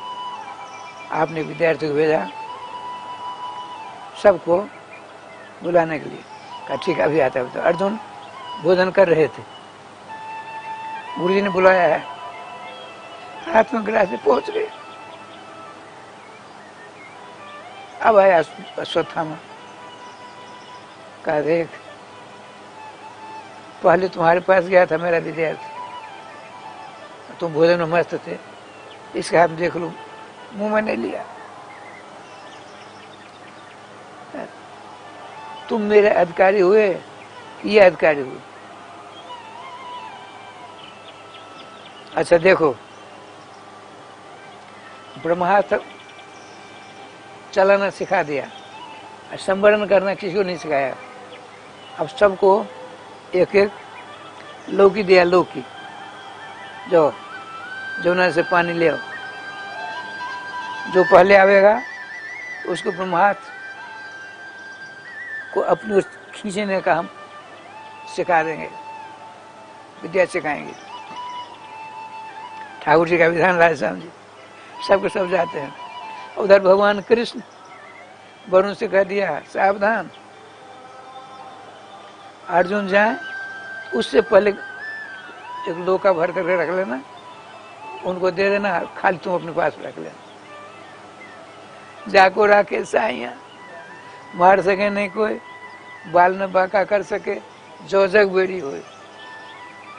आपने विद्यार्थी को भेजा सबको बुलाने के लिए। कहा ठीक, अभी आता है। तो अर्जुन भोजन कर रहे थे, गुरु जी ने बुलाया है, हाथ में गिलास से पहुंच गए। अब आया अश्वत्थामा, कहा देख, पहले तुम्हारे पास गया था मेरा विद्यार्थी, तुम भोजन में मस्त थे, इसका हाथ देख लो, मुंह में नहीं लिया। तुम मेरे अधिकारी हुए कि ये अधिकारी हुए? अच्छा देखो, ब्रह्मास्त्र चलाना सिखा दिया, संवरण करना किसी को नहीं सिखाया। अब सबको एक एक लौकी दिया, लौकी जो जमुना से पानी ले आओ, जो पहले आवेगा उसको ब्रह्मास्त्र को अपनी ओर खींचने का हम सिखा देंगे, विद्या सिखाएंगे। ठाकुर जी का विधान राजश्याम जी सबके सब जाते हैं। उधर भगवान कृष्ण वरुण से कह दिया, सावधान, अर्जुन जाए उससे पहले एक लोका भर करके रख लेना, उनको दे देना, खाली तुम अपने पास रख लेना। जाको राखे साइया, मार सके नहीं कोई, बाल न बाका कर सके, जो जग बेड़ी हो।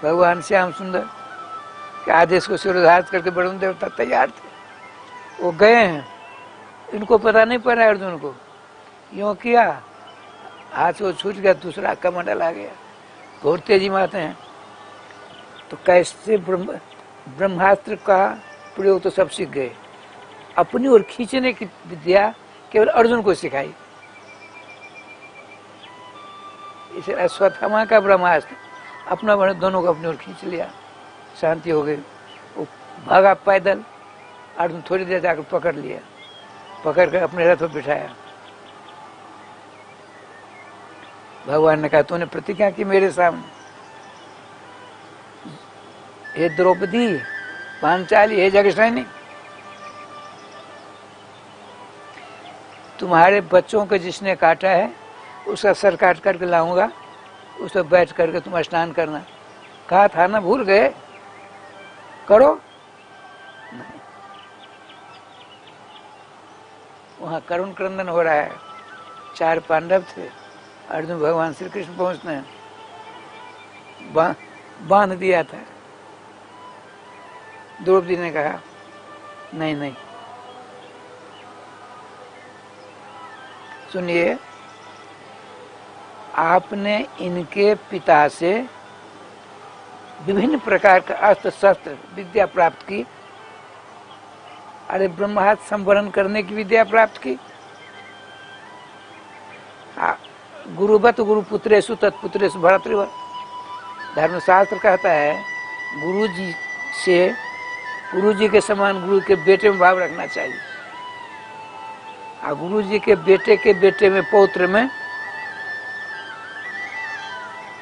भगवान श्याम सुंदर के आदेश को सिरोधार्थ करके वरुण देवता तैयार थे, वो गए हैं। इनको पता नहीं पड़ा अर्जुन को, यूं किया हाथ को छूट गया, दूसरा कमंडल आ गया, बहुत तेजी में आते हैं। तो कैसे ब्रह्मास्त्र का प्रयोग तो सब सीख गए, अपनी ओर खींचने की विद्या केवल अर्जुन को सिखाई। इसे अश्वत्थामा का ब्रह्मास्त्र अपना बने दोनों को अपनी ओर खींच लिया, शांति हो गई। वो भागा पैदल, अर्जुन थोड़ी देर जाकर पकड़ लिया, पकड़ कर अपने रथ पर बिठाया। भगवान ने कहा तूने प्रतिज्ञा की मेरे सामने, हे द्रौपदी पांचाली, हे जगसैनी, तुम्हारे बच्चों को जिसने काटा है उसका सर काट करके लाऊंगा, उस पर बैठ करके तुम स्नान करना। कहा था ना, भूल गए? करो नहीं। वहां करुण क्रंदन हो रहा है, 4 पांडव थे, अर्जुन भगवान श्री कृष्ण पहुंचते हैं, बांध दिया था। द्रौपदी ने कहा नहीं नहीं, सुनिए, आपने इनके पिता से विभिन्न प्रकार का अस्त्र शस्त्र विद्या प्राप्त की, अरे ब्रह्मास्त्र संवरण करने की विद्या प्राप्त की। गुरुवत गुरुपुत्रेषु तत्पुत्रेषु भर्तृवत्, धर्मशास्त्र कहता है गुरु जी के समान गुरु के बेटे में भाव रखना चाहिए, और गुरु जी के बेटे में पौत्र में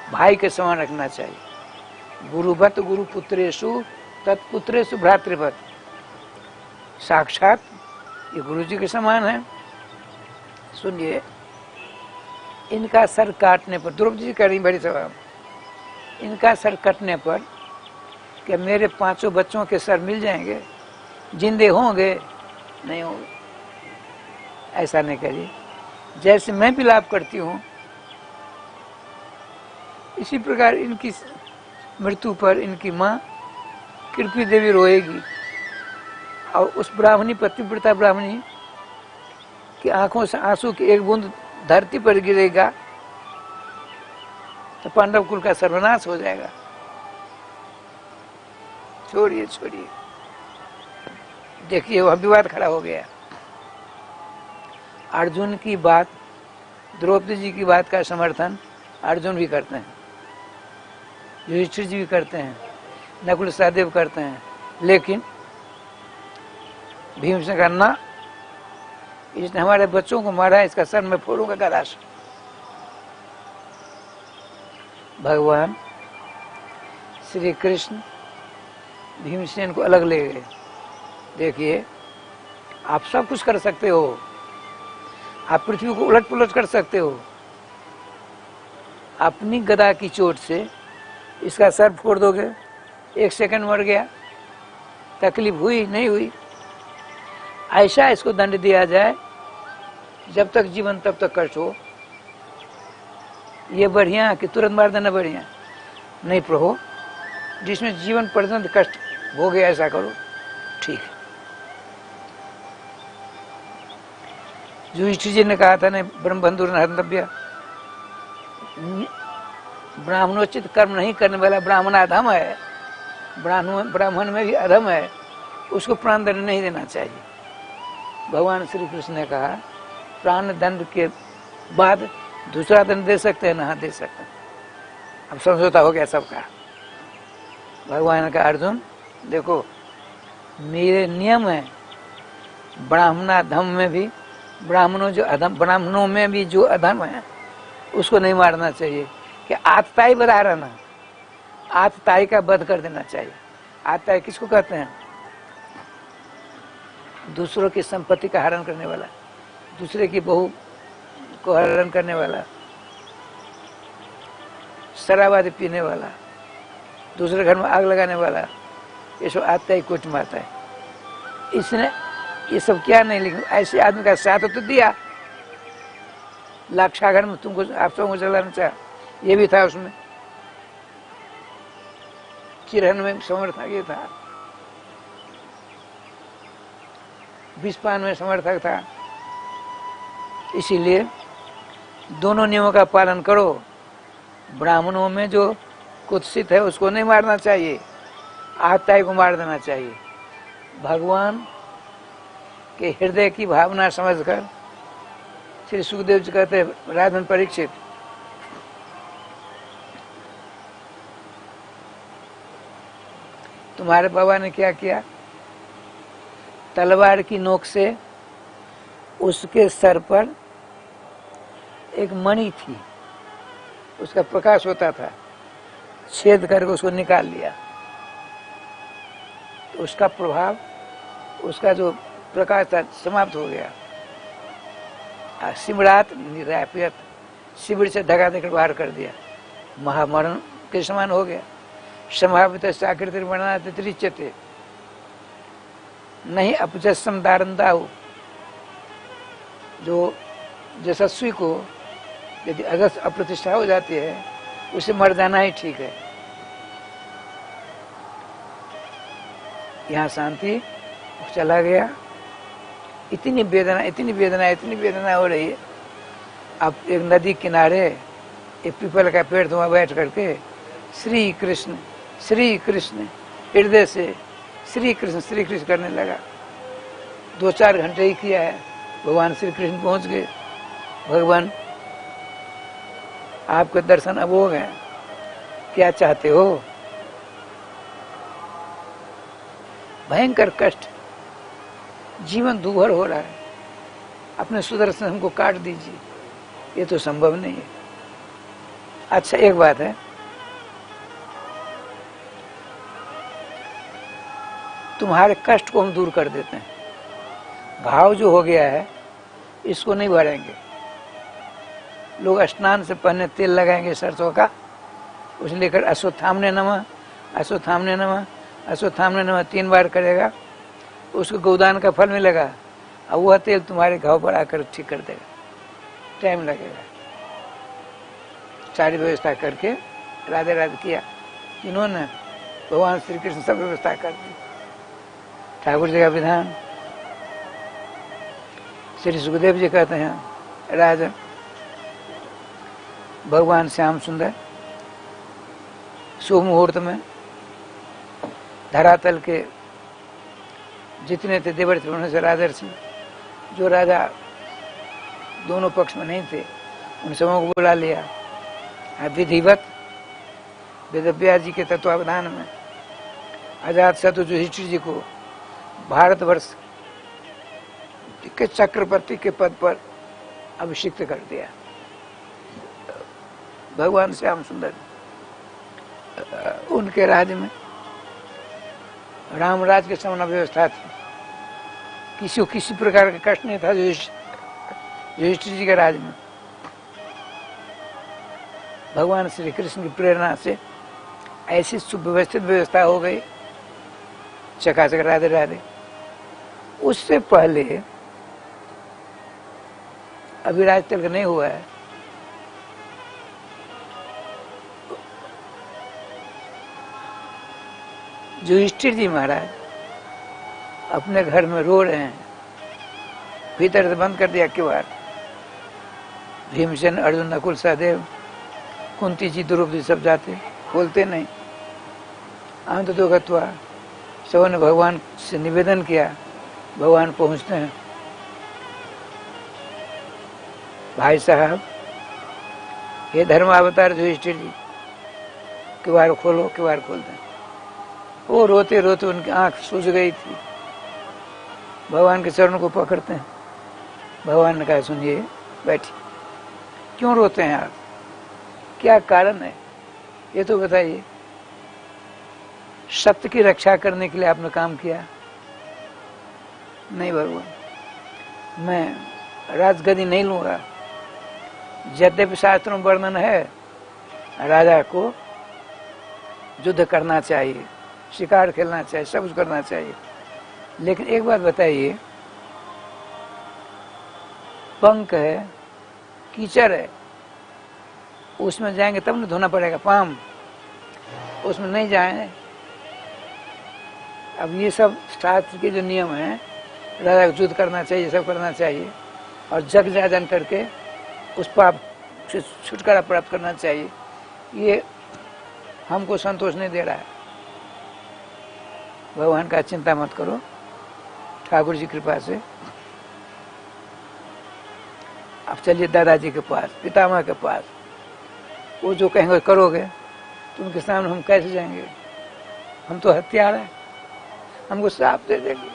भाई के समान रखना चाहिए। गुरुवत गुरुपुत्रेषु तत्पुत्रेषु भ्रातृवत्, साक्षात ये गुरु जी के समान है। सुनिए, इनका सर काटने पर, द्रौपदी जी कह रही बड़ी सभा, इनका सर कटने पर क्या मेरे 5 बच्चों के सर मिल जाएंगे, जिंदे होंगे? नहीं होंगे। ऐसा नहीं करिए, जैसे मैं विलाप करती हूँ इसी प्रकार इनकी मृत्यु पर इनकी माँ कृपी देवी रोएगी, और उस ब्राह्मणी, पतिव्रता ब्राह्मणी की आंखों से आंसू की एक बूंद धरती पर गिरेगा तो पांडव कुल का सर्वनाश हो जाएगा। छोड़िए छोड़िए, देखिए वह विवाद खड़ा हो गया। अर्जुन की बात, द्रौपदी जी की बात का समर्थन अर्जुन भी करते हैं, युधिष्ठिर जी भी करते हैं, नकुल सहदेव करते हैं, लेकिन भीमसेन का ना, इसने हमारे बच्चों को मारा है, इसका सर मैं फोड़ूंगा गदा से। भगवान श्री कृष्ण भीमसेन को अलग ले गए। देखिए, आप सब कुछ कर सकते हो, आप पृथ्वी को उलट पुलट कर सकते हो, अपनी गदा की चोट से इसका सर फोड़ दोगे, 1 सेकंड मर गया, तकलीफ हुई नहीं हुई? ऐसा इसको दंड दिया जाए, जब तक जीवन तब तक कष्ट हो। ये बढ़िया कि तुरंत मार देना बढ़िया? नहीं प्रभु, जिसमें जीवन पर्यंत कष्ट हो गया ऐसा करो, ठीक है। युधिष्ठिर जी ने कहा था, नहीं ब्रह्मबंधु हंतव्य, ब्राह्मणोचित कर्म नहीं करने वाला ब्राह्मण अधम है, ब्राह्मण में भी अधम है, उसको प्राण दंड नहीं देना चाहिए। भगवान श्री कृष्ण ने कहा प्राण दंड के बाद दूसरा दंड दे सकते हैं ना? हाँ दे सकते हैं। अब समझौता हो गया सबका। भगवान ने कहा अर्जुन देखो, मेरे नियम है, ब्राह्मणाधम में भी, ब्राह्मणों में भी जो अधम है उसको नहीं मारना चाहिए, कि आतताई बता रहना, आतताई का वध कर देना चाहिए। आतताई किसको कहते हैं? दूसरों की संपत्ति का हरण करने वाला, दूसरे की बहू को हरण करने वाला, शराब पीने वाला, दूसरे घर में आग लगाने वाला, ये सब आतताई कोट में आता है। इसने ये सब क्या नहीं, लेकिन ऐसे आदमी का साथ तो दिया। लाक्षागर में तुमको आप सबको चलाना चाह, ये भी था उसमें। चिरहन में समर्थक ये था, विस्पान में समर्थक था। इसीलिए दोनों नियमों का पालन करो। ब्राह्मणों में जो कुत्सित है उसको नहीं मारना चाहिए, आत्ताई को मार देना चाहिए। भगवान के हृदय की भावना समझकर श्री सुखदेव जी कहते हैं, राजन परीक्षित, तुम्हारे बाबा ने क्या किया? तलवार की नोक से उसके सर पर एक मणि थी, उसका प्रकाश होता था, छेद करके उसको निकाल लिया। तो उसका प्रभाव, उसका जो प्रकाश था समाप्त हो गया। शिवरात निरापियत, शिविर से ढका देकर बाहर कर दिया, महामरण के समान हो गया। संभावित आकृति वर्णना तिरिच्यते नहीं अपजस्म दारंदाहु। जो यशस्वी को यदि अगस्त अप्रतिष्ठा हो जाती है, उसे मर जाना ही ठीक है। यहाँ शांति चला गया। इतनी वेदना, इतनी वेदना, इतनी वेदना हो रही है। अब एक नदी किनारे एक पीपल का पेड़ वहाँ बैठ करके श्री कृष्ण हृदय से श्री कृष्ण करने लगा। 2-4 घंटे ही किया है, भगवान श्री कृष्ण पहुंच गए। भगवान आपके दर्शन अब हो गए, क्या चाहते हो? भयंकर कष्ट, जीवन दूभर हो रहा है, अपने सुदर्शन हमको काट दीजिए, ये तो संभव नहीं है। अच्छा एक बात है, तुम्हारे कष्ट को हम दूर कर देते हैं। घाव जो हो गया है इसको नहीं भरेंगे। लोग स्नान से पहले तेल लगाएंगे सरसों का, उसे लेकर अश्वत्थामने नमः अश्वत्थामने नमः अश्वत्थामने नमः 3 बार करेगा, उसको गोदान का फल मिलेगा, और वह तेल तुम्हारे घाव पर आकर ठीक कर देगा। टाइम लगेगा। सारी व्यवस्था करके राधे राधे किया, इन्होंने भगवान श्री कृष्ण सब व्यवस्था कर दी। ठाकुर जी का विधान। श्री सुखदेव जी कहते हैं, राजा भगवान श्याम सुंदर शुभ मुहूर्त में धरातल के जितने थे देवर्षि उनमें से राजर्षि, जो राजा दोनों पक्ष में नहीं थे, उन सबों को बुला लिया। विधिवत वेदव्यास जी के तत्वावधान में अजात शत्रु युधिष्ठिर जी को भारतवर्ष के चक्रवर्ती के पद पर अभिषिक्त कर दिया। भगवान श्याम सुंदर उनके राज्य में रामराज के समान व्यवस्था थी, किसी को किसी प्रकार का कष्ट नहीं था। युधिष्ठिर जी के राज्य में भगवान श्री कृष्ण की प्रेरणा से ऐसी सुव्यवस्थित व्यवस्था हो गई, चकाचक राधे राधे। उससे पहले अभी राज तिलक नहीं हुआ है, युधिष्ठिर जी महाराज अपने घर में रो रहे हैं, भीतर से बंद कर दिया किवाड़। भीमसेन, अर्जुन, नकुल, सहदेव, कुंती जी, द्रौपदी सब जाते, खोलते नहीं। अंत तो गत्वा सबों ने भगवान से निवेदन किया, भगवान पहुंचते हैं। भाई साहब, ये धर्मावतार युधिष्ठिर जी, किवाड़ खोलो, किवाड़ खोलते हैं। वो रोते रोते उनकी आंख सूज गई थी, भगवान के चरणों को पकड़ते हैं। भगवान ने कहा, सुनिए, बैठिए, क्यों रोते हैं आप, क्या कारण है, ये तो बताइए। सत्य की रक्षा करने के लिए आपने काम किया? नहीं भगवान, मैं राजगद्दी नहीं लूंगा। यद्यपि शास्त्रों में वर्णन है राजा को युद्ध करना चाहिए, शिकार खेलना चाहिए, सब कुछ करना चाहिए, लेकिन एक बात बताइए, पंख है, कीचड़ है, उसमें जाएंगे तब न धोना पड़ेगा पाम, उसमें नहीं जाए। अब ये सब शास्त्र के जो नियम हैं, राजा को युद्ध करना चाहिए, सब करना चाहिए, और जग जाजन करके उस पाप से छुटकारा प्राप्त करना चाहिए, ये हमको संतोष नहीं दे रहा है। भगवान का चिंता मत करो, ठाकुर जी कृपा से। अब चलिए दादाजी के पास, पितामह के पास। वो जो कहेंगे करोगे, तो उनके सामने हम कैसे जाएंगे? हम तो हथियार हैं, हमको श्राप दे देंगे।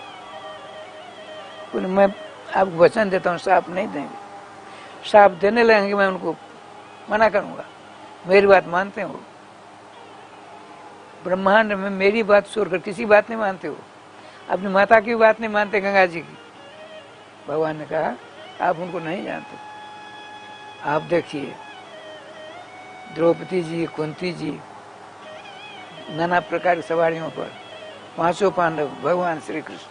बोले मैं आपको वचन देता हूँ, श्राप नहीं देंगे। श्राप देने लगेंगे, मैं उनको मना करूंगा। मेरी बात मानते हो? ब्रह्मांड में मेरी बात छोड़कर किसी बात नहीं मानते हो। अपनी माता की बात नहीं मानते, गंगा जी की। भगवान ने कहा आप उनको नहीं जानते। आप देखिए द्रौपदी जी, कुंती जी, नाना प्रकार की सवारियों पर, पांचों पांडव, भगवान श्री कृष्ण,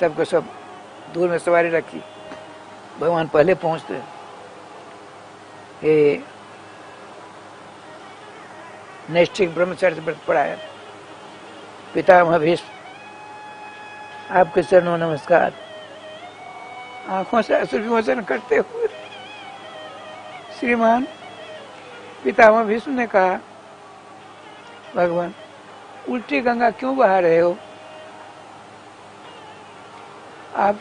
सबको सब दूर में सवारी रखी। भगवान पहले पहुंचते, हे नैष्ठिक ब्रह्मचर्य व्रत पढ़ाया, पितामह भीष्म आपके चरणों नमस्कार। आंखों से अश्रु विमोचन करते हुए श्रीमान पितामह भीष्म ने कहा, भगवान उल्टी गंगा क्यों बहा रहे हो? आप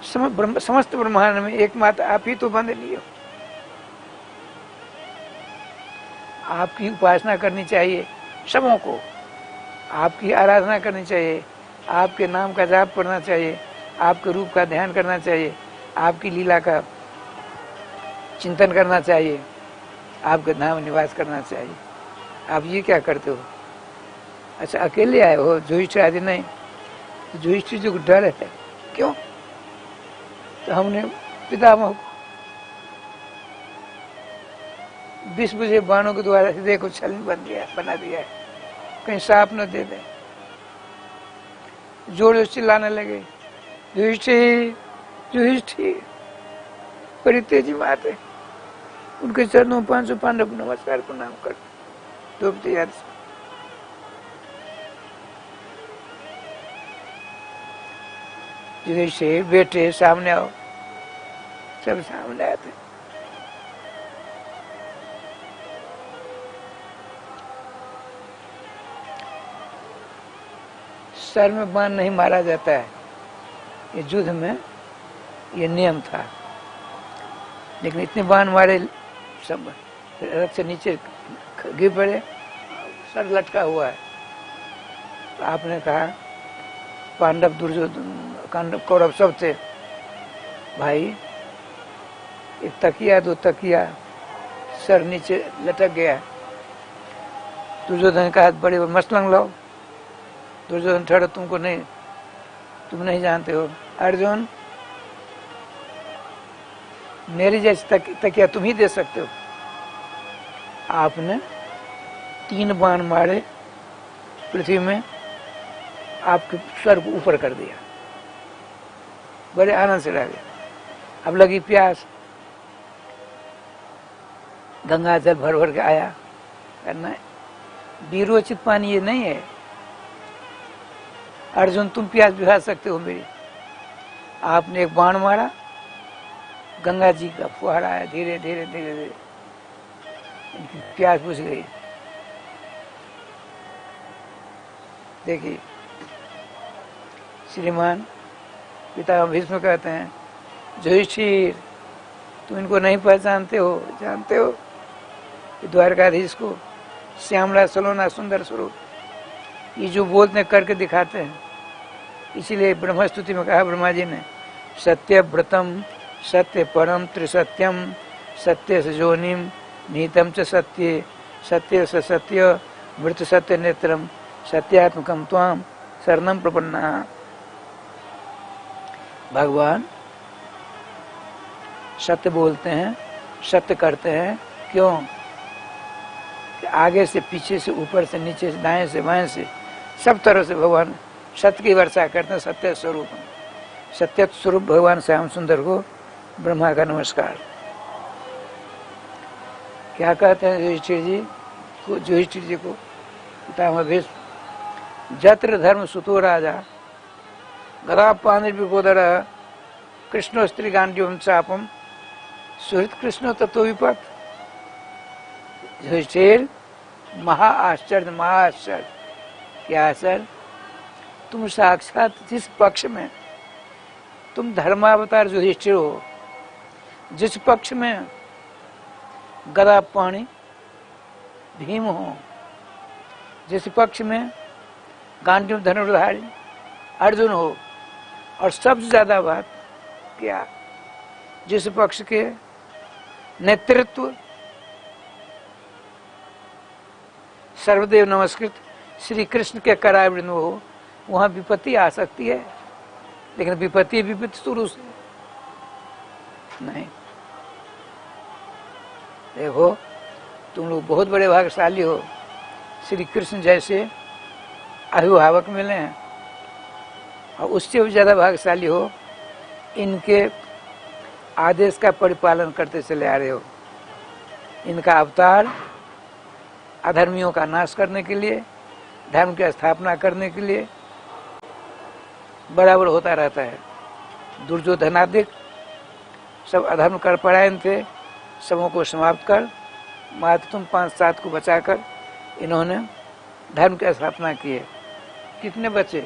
समस्त ब्रह्मांड में एकमात्र आप ही तो बंद लिए हो। आपकी उपासना करनी चाहिए सबों को, आपकी आराधना करनी चाहिए, आपके नाम का जाप पढ़ना चाहिए, आपके रूप का ध्यान करना चाहिए, आपकी लीला का चिंतन करना चाहिए, आपके धाम निवास करना चाहिए। आप ये क्या करते हो? अच्छा अकेले आए हो, युधिष्ठिर आदि नहीं? युधिष्ठिर जो डर है, क्यों? तो हमने पितामह को 20 बुझे बाणों के द्वारा हृदय को छलनी बना दिया है, कहीं सांप न दे दे। जोर चिल्लाने लगे, युधिष्ठिर युधिष्ठिर। बड़ी तेजी में आते, उनके चरणों में 500 पांडव को नमस्कार प्रणाम कर द्रौपदी याद से। युधिष्ठिर बेटे सामने आओ, सब सामने आते। सर में बाण नहीं मारा जाता है, ये युद्ध में ये नियम था, लेकिन इतने बाण मारे सब रथ से नीचे गिर पड़े, सर लटका हुआ है। तो आपने कहा पांडव दुर्योधन कौरव सब थे, भाई एक तकिया दो तकिया, सर नीचे लटक गया। दुर्योधन का हाथ बड़े मसलंग लाओ। दुर्योधन ठहरो, तुमको नहीं, तुम नहीं जानते हो। अर्जुन मेरी जैसी तकिया तुम ही दे सकते हो। आपने 3 बाण मारे पृथ्वी में, आपके सर को ऊपर कर दिया, बड़े आनंद से रह गए। अब लगी प्यास, गंगा जल भर भर के आया करना, बीरोचित पानी ये नहीं है। अर्जुन तुम प्यास बुझा सकते हो मेरी। आपने एक बाण मारा, गंगा जी का फुहारा आया, धीरे धीरे धीरे धीरे इनकी प्यास बुझ गई। देखिए श्रीमान पिता भीष्म कहते हैं, युधिष्ठिर तुम इनको नहीं पहचानते हो? जानते हो द्वारकाधीश को, श्यामला सलोना सुंदर स्वरूप, ये जो बोलते करके दिखाते हैं। इसीलिए ब्रह्मस्तुति में कहा ब्रह्मा जी ने, सत्य व्रतम सत्य परम त्रिसत्यम सत्य से जोनिम नीतम च सत्य सत्य से सत्य मृत सत्य नेत्रम सत्यात्मकम त्वाम शरणम प्रपन्ना। भगवान सत्य बोलते हैं, सत्य करते हैं। क्यों? कि आगे से पीछे से ऊपर से नीचे से दाएं से बाएं से सब तरह से भगवान सत्य की वर्षा करते हैं। सत्य स्वरूप सत्य स्वरूप भगवान श्याम सुंदर को ब्रह्मा का नमस्कार। क्या कहते हैं युधिष्ठिर जी को पितामह भीष्म, जत्र धर्म सुतो राजा गदा पाणिर्विपोदर कृष्ण स्त्री गांडीवम चापम सुहृत कृष्ण तत्व विपत। युधिष्ठिर, महाआश्चर्य क्या आश्चर्य, तुम साक्षात जिस पक्ष में तुम धर्मावतार युधिष्ठिर हो, जिस पक्ष में गदा पाणी भीम हो, जिस पक्ष में गांडीव धनुर्धारी अर्जुन हो, और सबसे ज्यादा बात क्या, जिस पक्ष के नेतृत्व सर्वदेव नमस्कृत श्री कृष्ण के करावृंद हो, वहां विपत्ति आ सकती है, लेकिन विपत्ति शुरू से नहीं। देखो तुम लोग बहुत बड़े भाग्यशाली हो, श्री कृष्ण जैसे अभिभावक मिले हैं, और उससे भी ज्यादा भाग्यशाली हो, इनके आदेश का परिपालन करते चले आ रहे हो। इनका अवतार अधर्मियों का नाश करने के लिए, धर्म की स्थापना करने के लिए बराबर होता रहता है। दुर्योधनादिक सब अधर्म कर परायण थे, सबों को समाप्त कर मात्र तुम 5-7 को बचाकर इन्होंने धर्म की स्थापना की है। कितने बचे?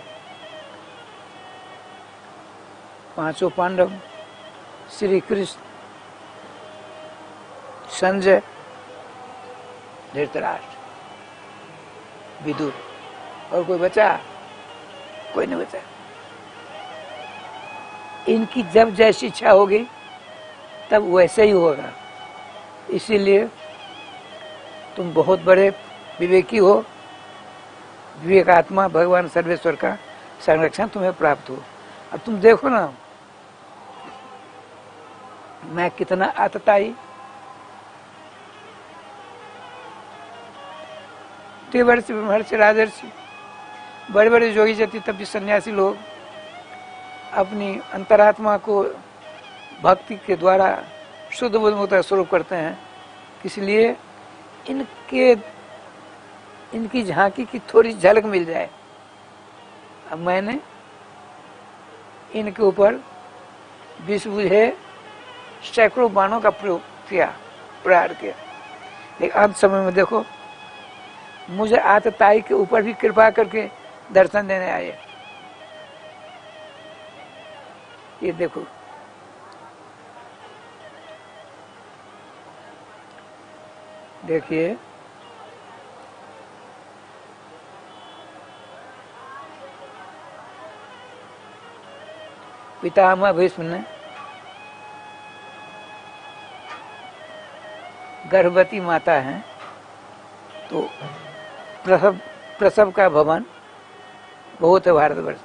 5 पांडव, श्री कृष्ण, संजय, धृतराष्ट्र, विदुर, और कोई बचा? कोई नहीं बचा। इनकी जब जैसी इच्छा होगी तब वैसे ही होगा। इसीलिए तुम बहुत बड़े विवेकी हो, विवेकात्मा भगवान सर्वेश्वर का संरक्षण तुम्हें प्राप्त हो। अब तुम देखो ना, मैं कितना आतताई, देवर्षि ब्रह्मर्षि राजर्षि, बड़े बड़े योगी जति तब भी सन्यासी लोग अपनी अंतरात्मा को भक्ति के द्वारा शुद्ध बुद्धमुक्त स्वरूप करते हैं। इसलिए इनकी झांकी की थोड़ी झलक मिल जाए। अब मैंने इनके ऊपर विष बुझे सैकड़ों बाणों का प्रयोग किया, प्रहार किया, लेकिन अंत समय में देखो मुझे आतताई के ऊपर भी कृपा करके दर्शन देने आए। ये देखो, देखिए पितामह भीष्म ने गर्भवती माता है तो प्रसव का भवन बहुत है भारतवर्ष,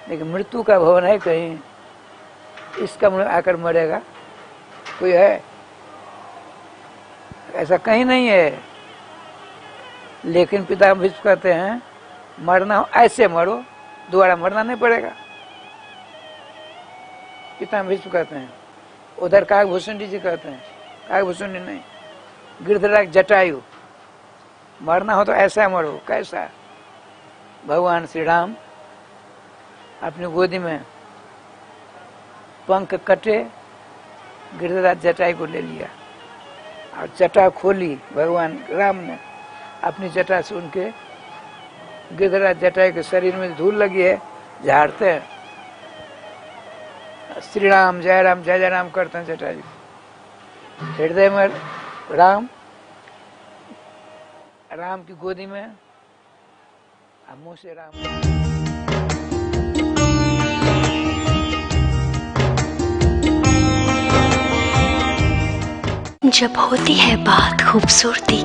लेकिन मृत्यु का भवन है कहीं? इस कमरे में आकर मरेगा कोई है? ऐसा कहीं नहीं है। लेकिन पितामह भीष्म कहते हैं मरना हो ऐसे मरो, दोबारा मरना नहीं पड़ेगा। पितामह भीष्म कहते हैं। उधर काकभूषण जी कहते हैं, काकभूषण जी नहीं, गिरधराज जटायु, मरना हो तो ऐसा मरो। कैसा? भगवान श्री राम अपनी गोदी में पंख कटे, गिरधराज जटायु को ले लिया और जटा खोली। भगवान राम ने अपनी जटा से उनके गिरधराज जटायु के शरीर में धूल लगी है, झाड़ते हैं, श्री राम जय राम करते हैं जटायु। हृदय में राम की गोदी में, मुंह से राम। जब होती है बात खूबसूरती की,